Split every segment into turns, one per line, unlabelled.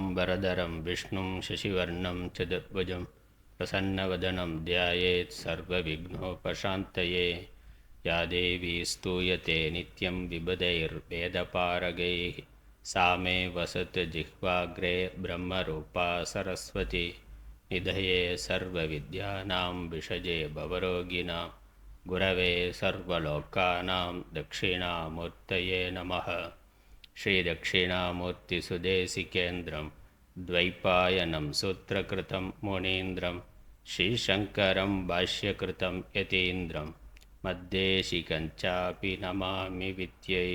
शुक्लाम्बरधरं विष्णुं शशिवर्णं चतुर्भुजं प्रसन्नवदनं ध्यायेत् सर्वविघ्नोपशान्तये। या देवी स्तूयते नित्यं विबुधैर्वेदपारगैः सा मे वसतु जिह्वाग्रे ब्रह्मरूपा सरस्वती। निधये सर्वविद्यानां विषजे भवरोगिणां गुरवे सर्वलोकानां दक्षिणामूर्तये नमः। श्रीदक्षिणामूर्तिसुदेशिकेन्द्रं द्वैपायनं सूत्रकृतं मुनीन्द्रं श्रीशङ्करं भाष्यकृतं यतीन्द्रं मद्देशिकञ्चापि नमामि विद्यै।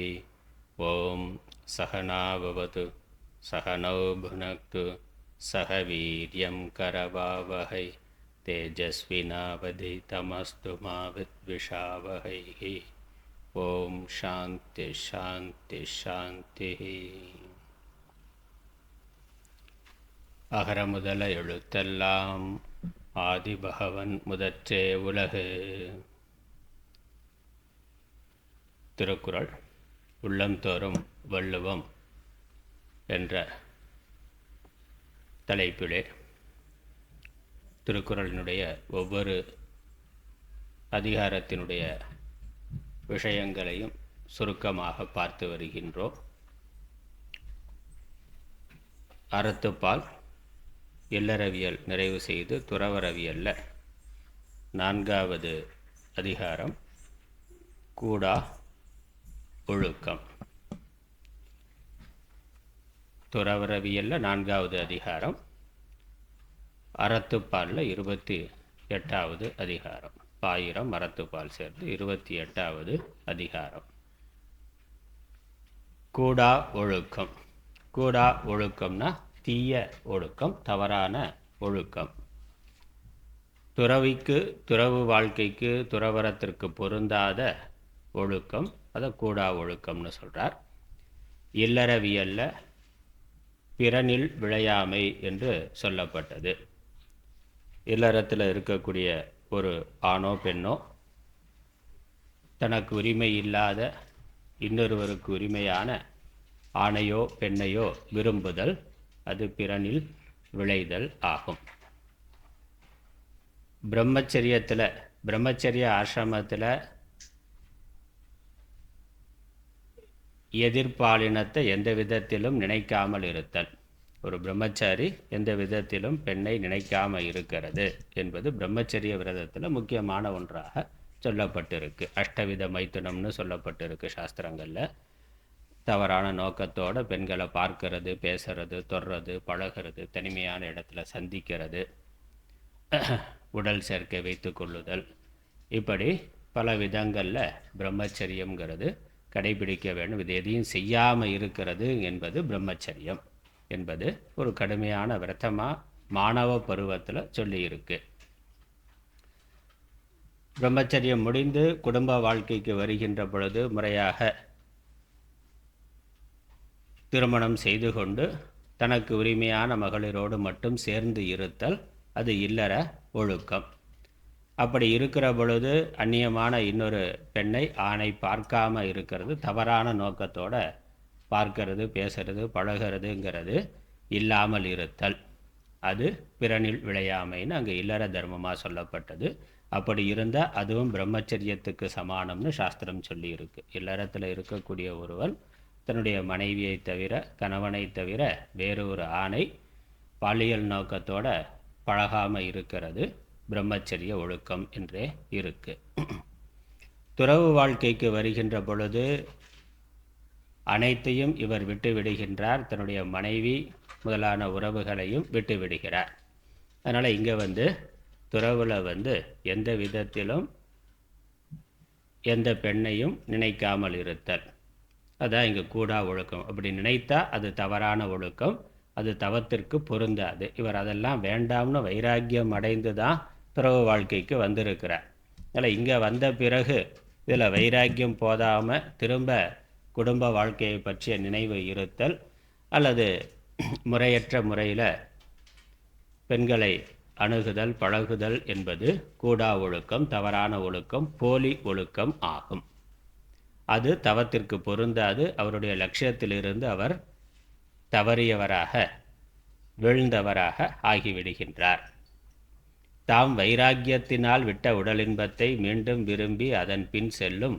ॐ सहना भवतु सहनौ भुनक्तु सह वीर्यं करवावहै तेजस्विनावधीतमस्तु मा विद्विषावहैः। ஓம் சாந்தி சாந்தி சாந்தி. அகர முதல எழுத்தெல்லாம் ஆதிபகவன் முதற்றே உலகு. திருக்குறள் உள்ளந்தோறும் வள்ளுவம் என்ற தலைப்பிலே திருக்குறளினுடைய ஒவ்வொரு அதிகாரத்தினுடைய விஷயங்களையும் சுருக்கமாக பார்த்து வருகின்றோம். அறத்துப்பால் இல்லறவியல் நிறைவு செய்து துறவறவியல்ல 4வது அதிகாரம் கூடா ஒழுக்கம். துறவறவியல்ல 4வது அதிகாரம், அறத்துப்பாலில் 28வது அதிகாரம். 1000 அறத்துப்பால் சேர்ந்து 28வது அதிகாரம். கூடா ஒழுக்கம். கூடா ஒழுக்கம்னா தீய ஒழுக்கம், தவறான ஒழுக்கம். துறவிக்கு, துறவு வாழ்க்கைக்கு, துறவரத்திற்கு பொருந்தாத ஒழுக்கம், அதை கூடா ஒழுக்கம்னு சொல்கிறார். இல்லறவியல்ல பிறனில் விழையாமை என்று சொல்லப்பட்டது. இல்லறத்தில் இருக்கக்கூடிய ஒரு ஆணோ பெண்ணோ தனக்கு உரிமை இல்லாத இன்னொருவருக்கு உரிமையான ஆணையோ பெண்ணையோ விரும்புதல், அது பிறனில் விளைதல் ஆகும். பிரம்மச்சரிய ஆசிரமத்தில் எதிர்பாலினத்தை எந்த விதத்திலும் நினைக்காமல் இருத்தல். ஒரு பிரம்மச்சாரி எந்த விதத்திலும் பெண்ணை நினைக்காமல் இருக்கிறது என்பது பிரம்மச்சரிய விரதத்தில் முக்கியமான ஒன்றாக சொல்லப்பட்டிருக்கு. அஷ்டவித மைத்துனம்னு சொல்லப்பட்டிருக்கு சாஸ்திரங்களில். தவறான நோக்கத்தோடு பெண்களை பார்க்கறது, பேசுறது, தொடுறது, பழகிறது, தனிமையான இடத்துல சந்திக்கிறது, உடல் சேர்க்கை வைத்து கொள்ளுதல், இப்படி பல விதங்களில் பிரம்மச்சரியங்கிறது கடைபிடிக்க வேண்டும். இது எதையும் செய்யாமல் இருக்கிறது என்பது பிரம்மச்சரியம் என்பது ஒரு கடுமையான விரதமாக மாணவ பருவத்தில் சொல்லியிருக்கு. பிரம்மச்சரியம் முடிந்து குடும்ப வாழ்க்கைக்கு வருகின்ற பொழுது முறையாக திருமணம் செய்து கொண்டு தனக்கு உரிமையான மகளிரோடு மட்டும் சேர்ந்து இருத்தல், அது இல்லற ஒழுக்கம். அப்படி இருக்கிற பொழுது அந்நியமான இன்னொரு பெண்ணை, ஆணை பார்க்காம இருக்கிறது, தவறான நோக்கத்தோட பார்க்கறது, பேசுறது, பழகிறதுங்கிறது இல்லாமல் இருத்தல், அது பிறனில் விளையாமைன்னு அங்கே இல்லற தர்மமாக சொல்லப்பட்டது. அப்படி இருந்தால் அதுவும் பிரம்மச்சரியத்துக்கு சமானம்னு சாஸ்திரம் சொல்லியிருக்கு. இல்லறத்தில் இருக்கக்கூடிய ஒருவன் தன்னுடைய மனைவியை தவிர, கணவனை தவிர வேறு ஒரு ஆணை பாலியல் நோக்கத்தோட பழகாமல் இருக்கிறது பிரம்மச்சரிய ஒழுக்கம் என்றே இருக்கு. துறவு வாழ்க்கைக்கு வருகின்ற பொழுது அனைத்தையும் இவர் விட்டு விடுகின்றார். தன்னுடைய மனைவி முதலான உறவுகளையும் விட்டு விடுகிறார். அதனால் இங்கே துறவில் எந்த விதத்திலும் எந்த பெண்ணையும் நினைக்காமல் இருத்தல், அதான் இங்கே கூடா ஒழுக்கம். அப்படி நினைத்தா அது தவறான ஒழுக்கம், அது தவத்திற்கு பொருந்தாது. இவர் அதெல்லாம் வேண்டாம்னு வைராக்கியம் அடைந்து தான் துறவு வாழ்க்கைக்கு வந்திருக்கிறார். அதனால் இங்கே வந்த பிறகு இதில் வைராக்கியம் போதாமல் திரும்ப குடும்ப வாழ்க்கையை பற்றிய நினைவு இருத்தல், அல்லது முறையற்ற முறையில் பெண்களை அணுகுதல், பழகுதல் என்பது கூடா ஒழுக்கம், தவறான ஒழுக்கம், போலி ஒழுக்கம் ஆகும். அது தவத்திற்கு பொருந்தாது. அவருடைய லட்சியத்திலிருந்து அவர் தவறியவராக வீழ்ந்தவராக ஆகிவிடுகின்றார். தாம் வைராக்கியத்தினால் விட்ட உடலின்பத்தை மீண்டும் விரும்பி அதன் பின் செல்லும்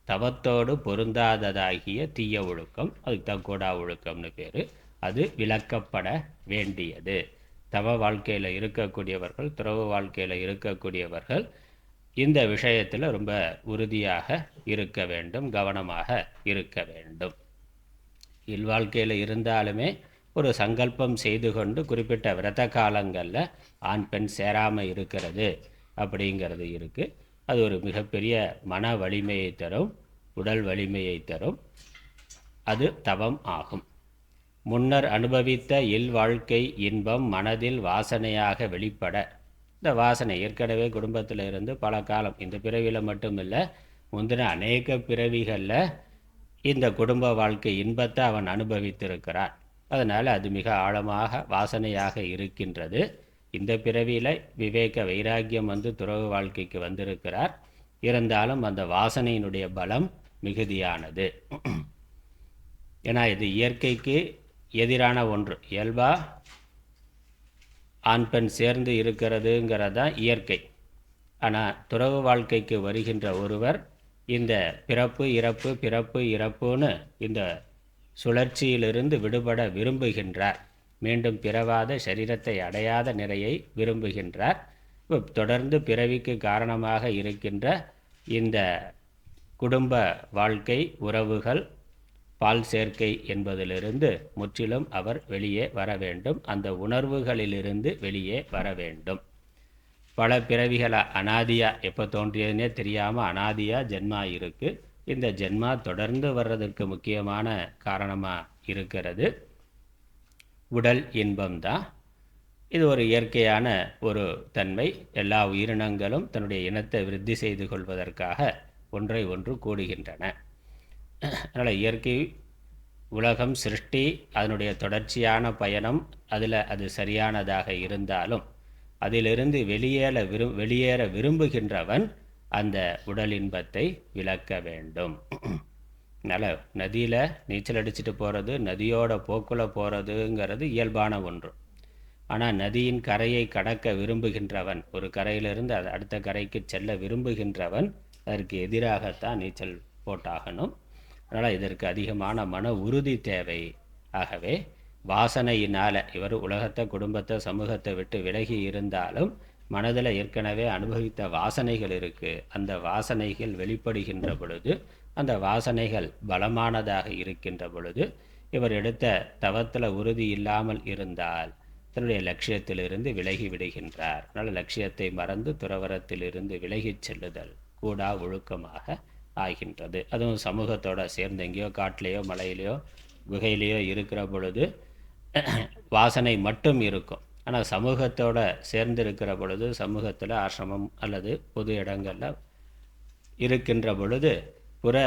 தவத்தோடு பொருந்தாததாகிய தீய ஒழுக்கம், அதுக்கு தான் கூடா ஒழுக்கம்னு பேர், அது விலக்கப்பட வேண்டியது. தவ வாழ்க்கையில் இருக்கக்கூடியவர்கள், துறவு வாழ்க்கையில் இருக்கக்கூடியவர்கள் இந்த விஷயத்தில் ரொம்ப உறுதியாக இருக்க வேண்டும், கவனமாக இருக்க வேண்டும். இல்வாழ்க்கையில் இருந்தாலுமே ஒரு சங்கல்பம் செய்து கொண்டு குறிப்பிட்ட விரத காலங்களில் ஆண் பெண் சேராமல் இருக்கிறது அப்படிங்கிறது இருக்குது. அது ஒரு மிகப்பெரிய மன வலிமையை தரும், உடல் வலிமையை தரும். அது தவம் ஆகும். முன்னர் அனுபவித்த இல்வாழ்க்கை இன்பம் மனதில் வாசனையாக வெளிப்பட, இந்த வாசனை ஏற்கனவே குடும்பத்தில் இருந்து பல காலம், இந்த பிறவியில் மட்டும் இல்லை, முந்தின அநேக பிறவிகளில் இந்த குடும்ப வாழ்க்கை இன்பத்தை அவன் அனுபவித்திருக்கிறான். அதனால் அது மிக ஆழமாக வாசனையாக இருக்கின்றது. இந்த பிறவியில் விவேக வைராக்கியம் வந்து துறவு வாழ்க்கைக்கு வந்திருக்கிறார். இருந்தாலும் அந்த வாசனையினுடைய பலம் மிகுதியானது. ஏன்னா இது இயற்கைக்கு எதிரான ஒன்று. இயல்பாக ஆண் பெண் சேர்ந்து இருக்கிறதுங்கிறது தான் இயற்கை. ஆனால் துறவு வாழ்க்கைக்கு வருகின்ற ஒருவர் இந்த பிறப்பு இறப்பு பிறப்பு இறப்புன்னு இந்த சுழற்சியிலிருந்து விடுபட விரும்புகின்றார். மீண்டும் பிறவாத சரீரத்தை அடையாத நிலையை விரும்புகின்றார். தொடர்ந்து பிறவிக்கு காரணமாக இருக்கின்ற இந்த குடும்ப வாழ்க்கை, உறவுகள், பால் சேர்க்கை என்பதிலிருந்து முற்றிலும் அவர் வெளியே வர வேண்டும். அந்த உணர்வுகளிலிருந்து வெளியே வர வேண்டும். பல பிறவிகளை அனாதியாக எப்போ தோன்றியதுனே தெரியாமல் அனாதியாக ஜென்மா இருக்குது. இந்த ஜென்மா தொடர்ந்து வர்றதற்கு முக்கியமான காரணமாக இருக்கிறது உடல் இன்பம்தான். இது ஒரு இயற்கையான ஒரு தன்மை. எல்லா உயிரினங்களும் தன்னுடைய இனத்தை விருத்தி செய்து கொள்வதற்காக ஒன்றை ஒன்று கூடுகின்றன. அதனால் இயற்கை உலகம் சிருஷ்டி, அதனுடைய தொடர்ச்சியான பயணம், அதில் அது சரியானதாக இருந்தாலும் அதிலிருந்து வெளியேற விரும்புகின்றவன் அந்த உடல் இன்பத்தை விலக்க வேண்டும். அதனால் நதியில் நீச்சல் அடிச்சுட்டு போகிறது, நதியோட போக்குல போகிறதுங்கிறது இயல்பான ஒன்று. ஆனால் நதியின் கரையை கடக்க விரும்புகின்றவன், ஒரு கரையிலிருந்து அடுத்த கரைக்கு செல்ல விரும்புகின்றவன் அதற்கு எதிராகத்தான் நீச்சல் போட்டாகணும். அதனால் இதற்கு அதிகமான மன உறுதி தேவை. ஆகவே வாசனையினால் இவர் உலகத்தை, குடும்பத்தை, சமூகத்தை விட்டு விலகி இருந்தாலும் மனதில் ஏற்கனவே அனுபவித்த வாசனைகள் இருக்குது. அந்த வாசனைகள் வெளிப்படுகின்ற பொழுது, அந்த வாசனைகள் பலமானதாக இருக்கின்ற பொழுது, இவர் எடுத்த தவத்தில் உறுதி இல்லாமல் இருந்தால் தன்னுடைய லட்சியத்திலிருந்து விலகி விடுகின்றார். அதனால் லட்சியத்தை மறந்து துறவரத்திலிருந்து விலகிச் செல்லுதல் கூடா ஒழுக்கமாக ஆகின்றது. அதுவும் சமூகத்தோடு சேர்ந்து எங்கேயோ காட்டிலேயோ மலையிலையோ குகையிலையோ இருக்கிற பொழுது வாசனை மட்டும் இருக்கும். ஆனால் சமூகத்தோடு சேர்ந்து இருக்கிற பொழுது, சமூகத்தில் ஆசிரமம் அல்லது பொது இடங்களில் இருக்கின்ற பொழுது புற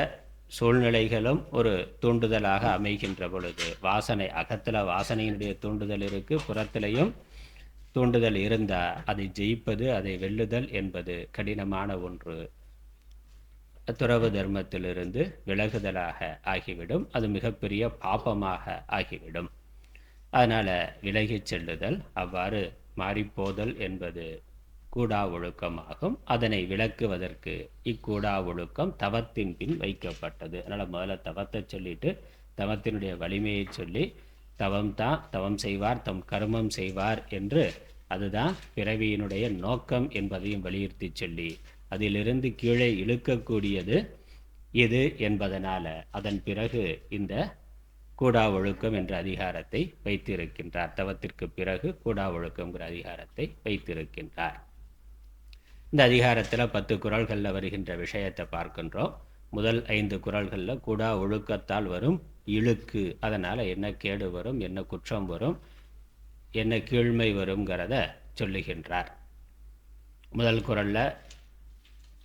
சூழ்நிலைகளும் ஒரு தூண்டுதலாக அமைகின்ற பொழுது, வாசனை அகத்தில் வாசனையினுடைய தூண்டுதல் இருக்குது, புறத்திலையும் தூண்டுதல் இருந்தால் அதை ஜெயிப்பது, அதை வெல்லுதல் என்பது கடினமான ஒன்று. துறவு தர்மத்திலிருந்து விலகுதலாக ஆகிவிடும். அது மிகப்பெரிய பாபமாக ஆகிவிடும். அதனால் விலகிச் செல்லுதல், அவ்வாறு மாறிப்போதல் என்பது கூடா ஒழுக்கமாகும். அதனை விளக்குவதற்கு இக்கூடா ஒழுக்கம் தவத்தின் பின் வைக்கப்பட்டது. அதனால் முதல்ல தவத்தை சொல்லிட்டு தவத்தினுடைய வலிமையை சொல்லி, தவம் செய்வார் தம் கர்மம் செய்வார் என்று, அதுதான் பிறவியினுடைய நோக்கம் என்பதையும் வலியுறுத்தி சொல்லி, அதிலிருந்து கீழே இழுக்கக்கூடியது இது என்பதனால் அதன் பிறகு இந்த கூடா ஒழுக்கம் என்ற அதிகாரத்தை வைத்திருக்கின்றார். தவத்திற்கு பிறகு கூடா ஒழுக்கம்ங்கிற அதிகாரத்தை வைத்திருக்கின்றார். இந்த அதிகாரத்தில் 10 குறள்களில் வருகின்ற விஷயத்தை பார்க்கின்றோம். முதல் 5 குறள்களில் கூடா ஒழுக்கத்தால் வரும் இழுக்கு, அதனால் என்ன கேடு வரும், என்ன குற்றம் வரும், என்ன கீழ்மை வருங்கிறத சொல்லுகின்றார். முதல் குறளில்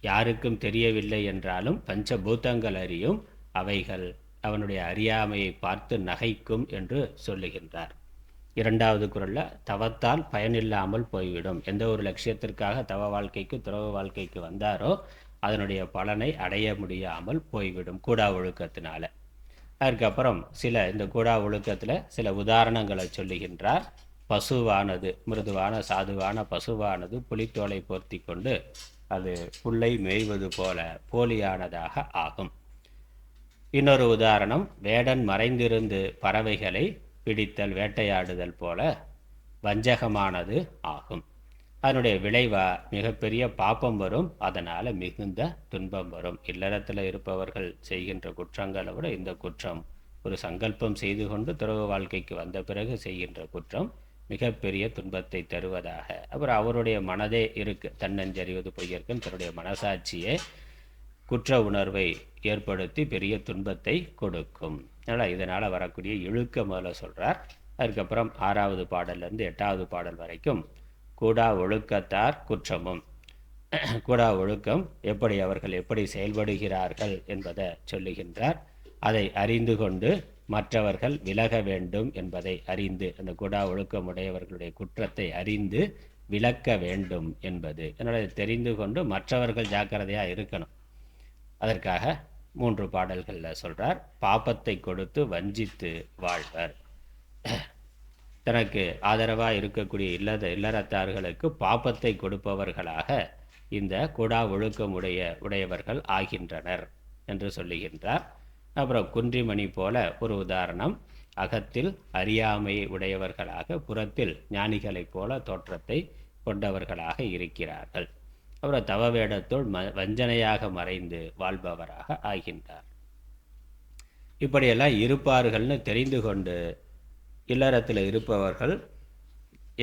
யாருக்கும் தெரியவில்லை என்றாலும் பஞ்சபூதங்கள் அறியும், அவைகள் அவனுடைய அறியாமையை பார்த்து நகைக்கும் என்று சொல்லுகின்றார். இரண்டாவது குறளில் தவத்தால் பயனில்லாமல் போய்விடும். எந்த ஒரு லட்சியத்திற்காக தவ வாழ்க்கைக்கு துறவு வாழ்க்கைக்கு வந்தாரோ அதனுடைய பலனை அடைய முடியாமல் போய்விடும் கூடா ஒழுக்கத்தினால. அதுக்கப்புறம் இந்த கூடா ஒழுக்கத்தில் சில உதாரணங்களை சொல்லுகின்றார். பசுவானது, மிருதுவான சாதுவான பசுவானது புலித்தோலை போர்த்தி கொண்டு அது புல்லை மேய்வது போல போலியானதாக ஆகும். இன்னொரு உதாரணம், வேடன் மறைந்திருந்து பறவைகளை பிடித்தல், வேட்டையாடுதல் போல வஞ்சகமானது ஆகும். அதனுடைய விளைவா மிகப்பெரிய பாப்பம் வரும், அதனால் மிகுந்த துன்பம் வரும். இல்லறத்தில் இருப்பவர்கள் செய்கின்ற குற்றங்களை விட இந்த குற்றம், ஒரு சங்கல்பம் செய்து கொண்டு துறவு வாழ்க்கைக்கு வந்த பிறகு செய்கின்ற குற்றம் மிகப்பெரிய துன்பத்தை தருவதாக. அப்புறம் அவருடைய மனதே இருக்கு, தன்னஞ்சறிவது பொய்யற்கன், தன்னுடைய மனசாட்சியே குற்ற உணர்வை ஏற்படுத்தி பெரிய துன்பத்தை கொடுக்கும். அதனால் இதனால் வரக்கூடிய இழுக்க முதல்ல சொல்கிறார். அதுக்கப்புறம் 6வது பாடல்லேருந்து 8வது பாடல் வரைக்கும் கூடா ஒழுக்கத்தார் குற்றமும், கூடா ஒழுக்கம் எப்படி அவர்கள் எப்படி செயல்படுகிறார்கள் என்பதை சொல்லுகின்றார். அதை அறிந்து கொண்டு மற்றவர்கள் விலக வேண்டும் என்பதை அறிந்து, அந்த கூடா ஒழுக்கம் உடையவர்களுடைய குற்றத்தை அறிந்து விலக்க வேண்டும் என்பது. அதனால் தெரிந்து கொண்டு மற்றவர்கள் ஜாக்கிரதையாக இருக்கணும். அதற்காக 3 பாடல்களில் சொல்கிறார். பாப்பத்தை கொடுத்து வஞ்சித்து வாழ்வர். தனக்கு ஆதரவாக இருக்கக்கூடிய இல்லறத்தார்களுக்கு பாப்பத்தை கொடுப்பவர்களாக இந்த கூடா ஒழுக்கம் உடையவர்கள் ஆகின்றனர் என்று சொல்லுகின்றார். அப்புறம் குன்றிமணி போல ஒரு உதாரணம், அகத்தில் அறியாமை உடையவர்களாக புறத்தில் ஞானிகளைப் போல தோற்றத்தை கொண்டவர்களாக இருக்கிறார்கள். அப்புறம் தவ வேடத்துள் வஞ்சனையாக மறைந்து வாழ்பவராக ஆகின்றார். இப்படியெல்லாம் இருப்பார்கள்னு தெரிந்து கொண்டு இல்லறத்தில் இருப்பவர்கள்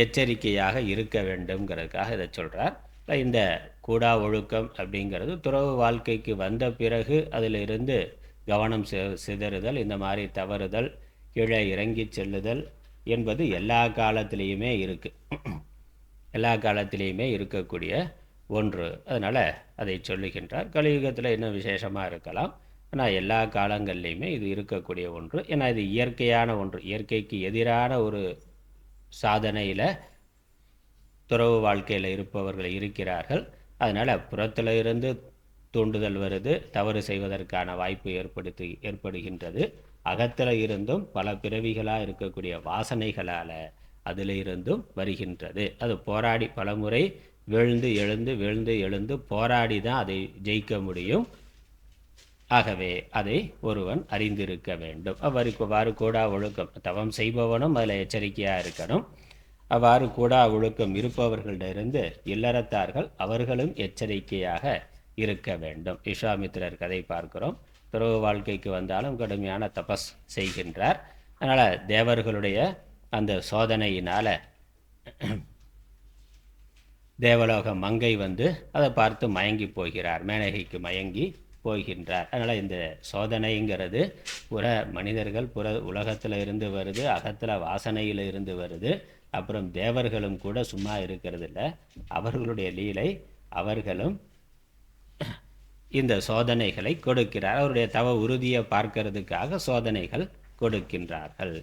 எச்சரிக்கையாக இருக்க வேண்டும்ங்கிறதுக்காக இதை சொல்கிறார். இந்த கூடா ஒழுக்கம் அப்படிங்கிறது துறவு வாழ்க்கைக்கு வந்த பிறகு அதிலிருந்து கவனம் சிதறுதல், இந்த மாதிரி தவறுதல், கீழே இறங்கி செல்லுதல் என்பது எல்லா காலத்திலையுமே இருக்குது, எல்லா காலத்திலையுமே இருக்கக்கூடிய ஒன்று. அதனால் அதை சொல்லுகின்றார். கலியுகத்தில் இன்னும் விசேஷமாக இருக்கலாம், ஆனால் எல்லா காலங்கள்லேயுமே இது இருக்கக்கூடிய ஒன்று. ஏன்னா இது இயற்கையான ஒன்று, இயற்கைக்கு எதிரான ஒரு சாதனையில் துறவு வாழ்க்கையில் இருப்பவர்கள் இருக்கிறார்கள். அதனால் புறத்தில் இருந்து தூண்டுதல் வருது, தவறு செய்வதற்கான வாய்ப்பு ஏற்படுகின்றது. அகத்தில் இருந்தும் பல பிறவிகளாக இருக்கக்கூடிய வாசனைகளால் அதில் இருந்தும் வருகின்றது. அது போராடி பலமுறை விழுந்து எழுந்து விழுந்து எழுந்து போராடி தான் அதை ஜெயிக்க முடியும். ஆகவே அதை ஒருவன் அறிந்திருக்க வேண்டும். அவ்வாறு கூடா ஒழுக்கம் தவம் செய்பவனும் அதில் எச்சரிக்கையாக இருக்கணும். அவ்வாறு கூடா ஒழுக்கம் இருப்பவர்களிடமிருந்து இல்லறத்தார்கள் அவர்களும் எச்சரிக்கையாக இருக்க வேண்டும். விஸ்வாமித்திரர் கதை பார்க்கிறோம். துறவு வாழ்க்கைக்கு வந்தாலும் கடுமையான தபஸ் செய்கின்றார். அதனால் தேவர்களுடைய அந்த சோதனையினால் தேவலோக மங்கை வந்து அதை பார்த்து மயங்கி போகிறார், மேனகைக்கு மயங்கி போகின்றார். அதனால் இந்த சோதனைங்கிறது புற மனிதர்கள் புற உலகத்தில் இருந்து வருது, அகத்தில் வாசனையில் இருந்து வருது. அப்புறம் தேவர்களும் கூட சும்மா இருக்கிறது இல்லை, அவர்களுடைய லீலை, அவர்களும் இந்த சோதனைகளை கொடுக்கிறார். அவருடைய தவ உறுதியை பார்க்கறதுக்காக சோதனைகள் கொடுக்கின்றார்கள்.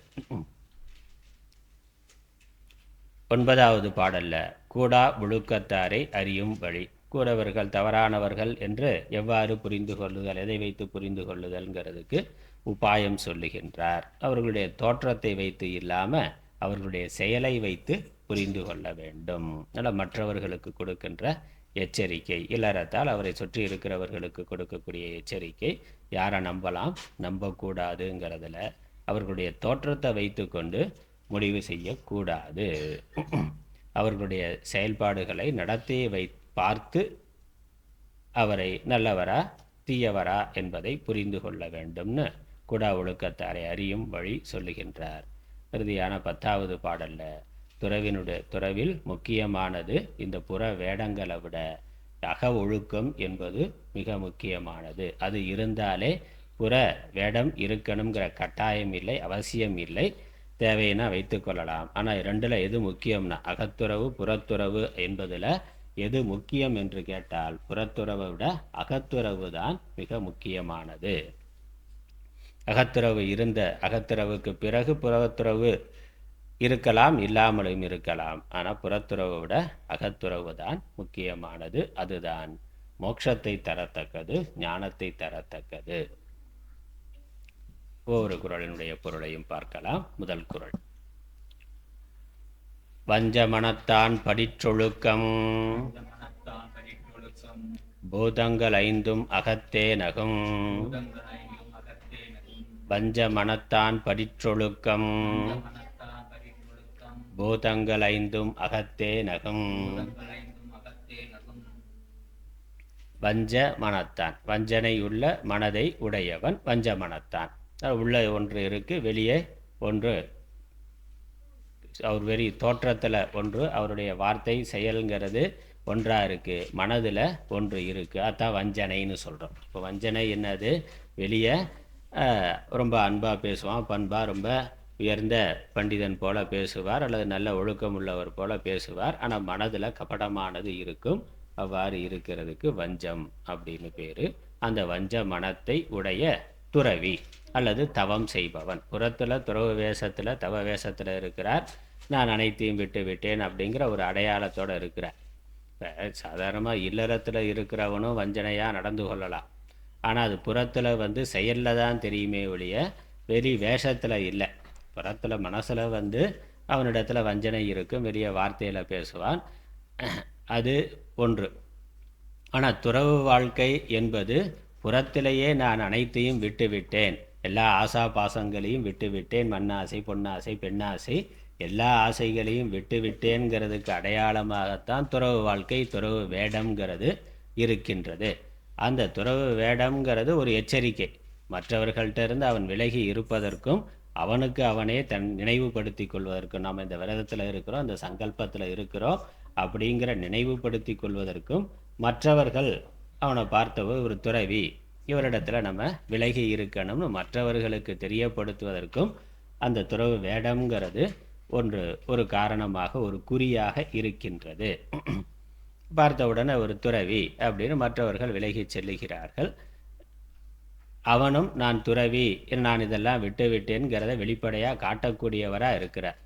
9வது பாடல்ல கூடா ஒழுக்கத்தாரை அறியும் வழி, கூடவர்கள் தவறானவர்கள் என்று எவ்வாறு புரிந்து கொள்ளுதல், எதை வைத்து புரிந்து கொள்ளுதல்ங்கிறதுக்கு உபாயம் சொல்லுகின்றார். அவர்களுடைய தோற்றத்தை வைத்து இல்லாமல் அவர்களுடைய செயலை வைத்து புரிந்து கொள்ள வேண்டும். அதனால் மற்றவர்களுக்கு கொடுக்கின்ற எச்சரிக்கை, இல்லறத்தால் அவரை சுற்றி இருக்கிறவர்களுக்கு கொடுக்கக்கூடிய எச்சரிக்கை, யாரை நம்பலாம் நம்பக்கூடாதுங்கிறதுல அவர்களுடைய தோற்றத்தை வைத்து கொண்டு முடிவு செய்யக்கூடாது. அவர்களுடைய செயல்பாடுகளை நடத்தையை பார்த்து அவரை நல்லவரா தீயவரா என்பதை புரிந்து கொள்ள வேண்டும்னு கூடா ஒழுக்கத்தாரை அறியும் வழி சொல்லுகின்றார். இறுதியான 10வது பாடலில் துறவில் முக்கியமானது இந்த புற வேடங்களை விட அக ஒழுக்கம் என்பது மிக முக்கியமானது. அது இருந்தாலே புற வேடம் இருக்கணுங்கிற கட்டாயம் இல்லை, அவசியம் இல்லை, தேவைன்னா வைத்து கொள்ளலாம். ஆனால் 2ல் எது முக்கியம்னா அகத்துறவு புறத்துறவு என்பதில் எது முக்கியம் என்று கேட்டால் புறத்துறவை விட அகத்துறவு தான் மிக முக்கியமானது. அகத்துறவுக்கு பிறகு புறத்துறவு இருக்கலாம், இல்லாமலும் இருக்கலாம். ஆனால் புறத்துறவை விட அகத்துறவு தான் முக்கியமானது. அதுதான் மோட்சத்தை தரத்தக்கது, ஞானத்தை தரத்தக்கது. ஒவ்வொரு குறளினுடைய பொருளையும் பார்க்கலாம். முதல் குறள்: வஞ்சமனத்தான் படிற்றொழுக்கம் பூதங்கள் ஐந்தும் அகத்தே நகும். வஞ்சமனத்தான் படிற்றொழுக்கம் பூதங்கள் ஐந்தும் அகத்தே நகும். வஞ்ச மனத்தான், வஞ்சனையுள்ள மனதை உடையவன் வஞ்ச மனத்தான். உள்ள ஒன்று இருக்கு, வெளியே ஒன்று, அவர் வெறி தோற்றத்தில் ஒன்று, அவருடைய வார்த்தை செயல்ங்கிறது ஒன்றாக இருக்குது, மனதில் ஒன்று இருக்குது. அதான் வஞ்சனைன்னு சொல்கிறோம். இப்போ வஞ்சனை என்னது? வெளியே ரொம்ப அன்பாக பேசுவான், பண்பாக ரொம்ப உயர்ந்த பண்டிதன் போல பேசுவார், அல்லது நல்ல ஒழுக்கம் உள்ளவர் போல பேசுவார், ஆனால் மனதில் கபடமானது இருக்கும். அவ்வாறு இருக்கிறதுக்கு வஞ்சம் அப்படின்னு பேர். அந்த வஞ்ச மனத்தை உடைய துறவி அல்லது தவம் செய்பவன். புறத்தில் துறவு வேஷத்தில் தவ வேஷத்தில் இருக்கிறார், நான் அனைத்தையும் விட்டு விட்டேன் அப்படிங்கிற ஒரு அடையாளத்தோடு இருக்கிறார். இப்போ சாதாரணமாக இல்லறத்தில் இருக்கிறவனும் வஞ்சனையாக நடந்து கொள்ளலாம், ஆனால் அது புறத்தில் செயலில் தான் தெரியுமே ஒழிய வெளி வேஷத்தில் இல்லை. புறத்தில் மனசில் அவனிடத்தில் வஞ்சனை இருக்கும், வெளிய வார்த்தையில் பேசுவான், அது ஒன்று. ஆனால் துறவு வாழ்க்கை என்பது புறத்திலேயே நான் அனைத்தையும் விட்டு விட்டேன், எல்லா ஆசா பாசங்களையும் விட்டு விட்டேன், மண்ணாசை பொன்னாசை பெண்ணாசை எல்லா ஆசைகளையும் விட்டு விட்டேங்கிறதுக்கு அடையாளமாகத்தான் துறவு வாழ்க்கை, துறவு வேடம்ங்கிறது இருக்கின்றது. அந்த துறவு வேடம்ங்கிறது ஒரு எச்சரிக்கை, மற்றவர்கள்ட்ட இருந்து அவன் விலகி இருப்பதற்கும் அவனுக்கு அவனே தன் நினைவுபடுத்தி கொள்வதற்கும். நாம் இந்த விரதத்தில் இருக்கிறோம், அந்த சங்கல்பத்தில் இருக்கிறோம் அப்படிங்கிற நினைவுபடுத்தி கொள்வதற்கும், மற்றவர்கள் அவனை பார்த்தவோ ஒரு துறவி, இவரிடத்தில் நம்ம விலகி இருக்கணும்னு மற்றவர்களுக்கு தெரியப்படுத்துவதற்கும் அந்த துறவு வேடம்ங்கிறது ஒரு காரணமாக, ஒரு குறியாக இருக்கின்றது. பார்த்தவுடனே ஒரு துறவி அப்படின்னு மற்றவர்கள் விலகி செல்லுகிறார்கள். அவனும் நான் துறவி, நான் இதெல்லாம் விட்டு விட்டேன்கிறத வெளிப்படையாக காட்டக்கூடியவராக இருக்கிறார்.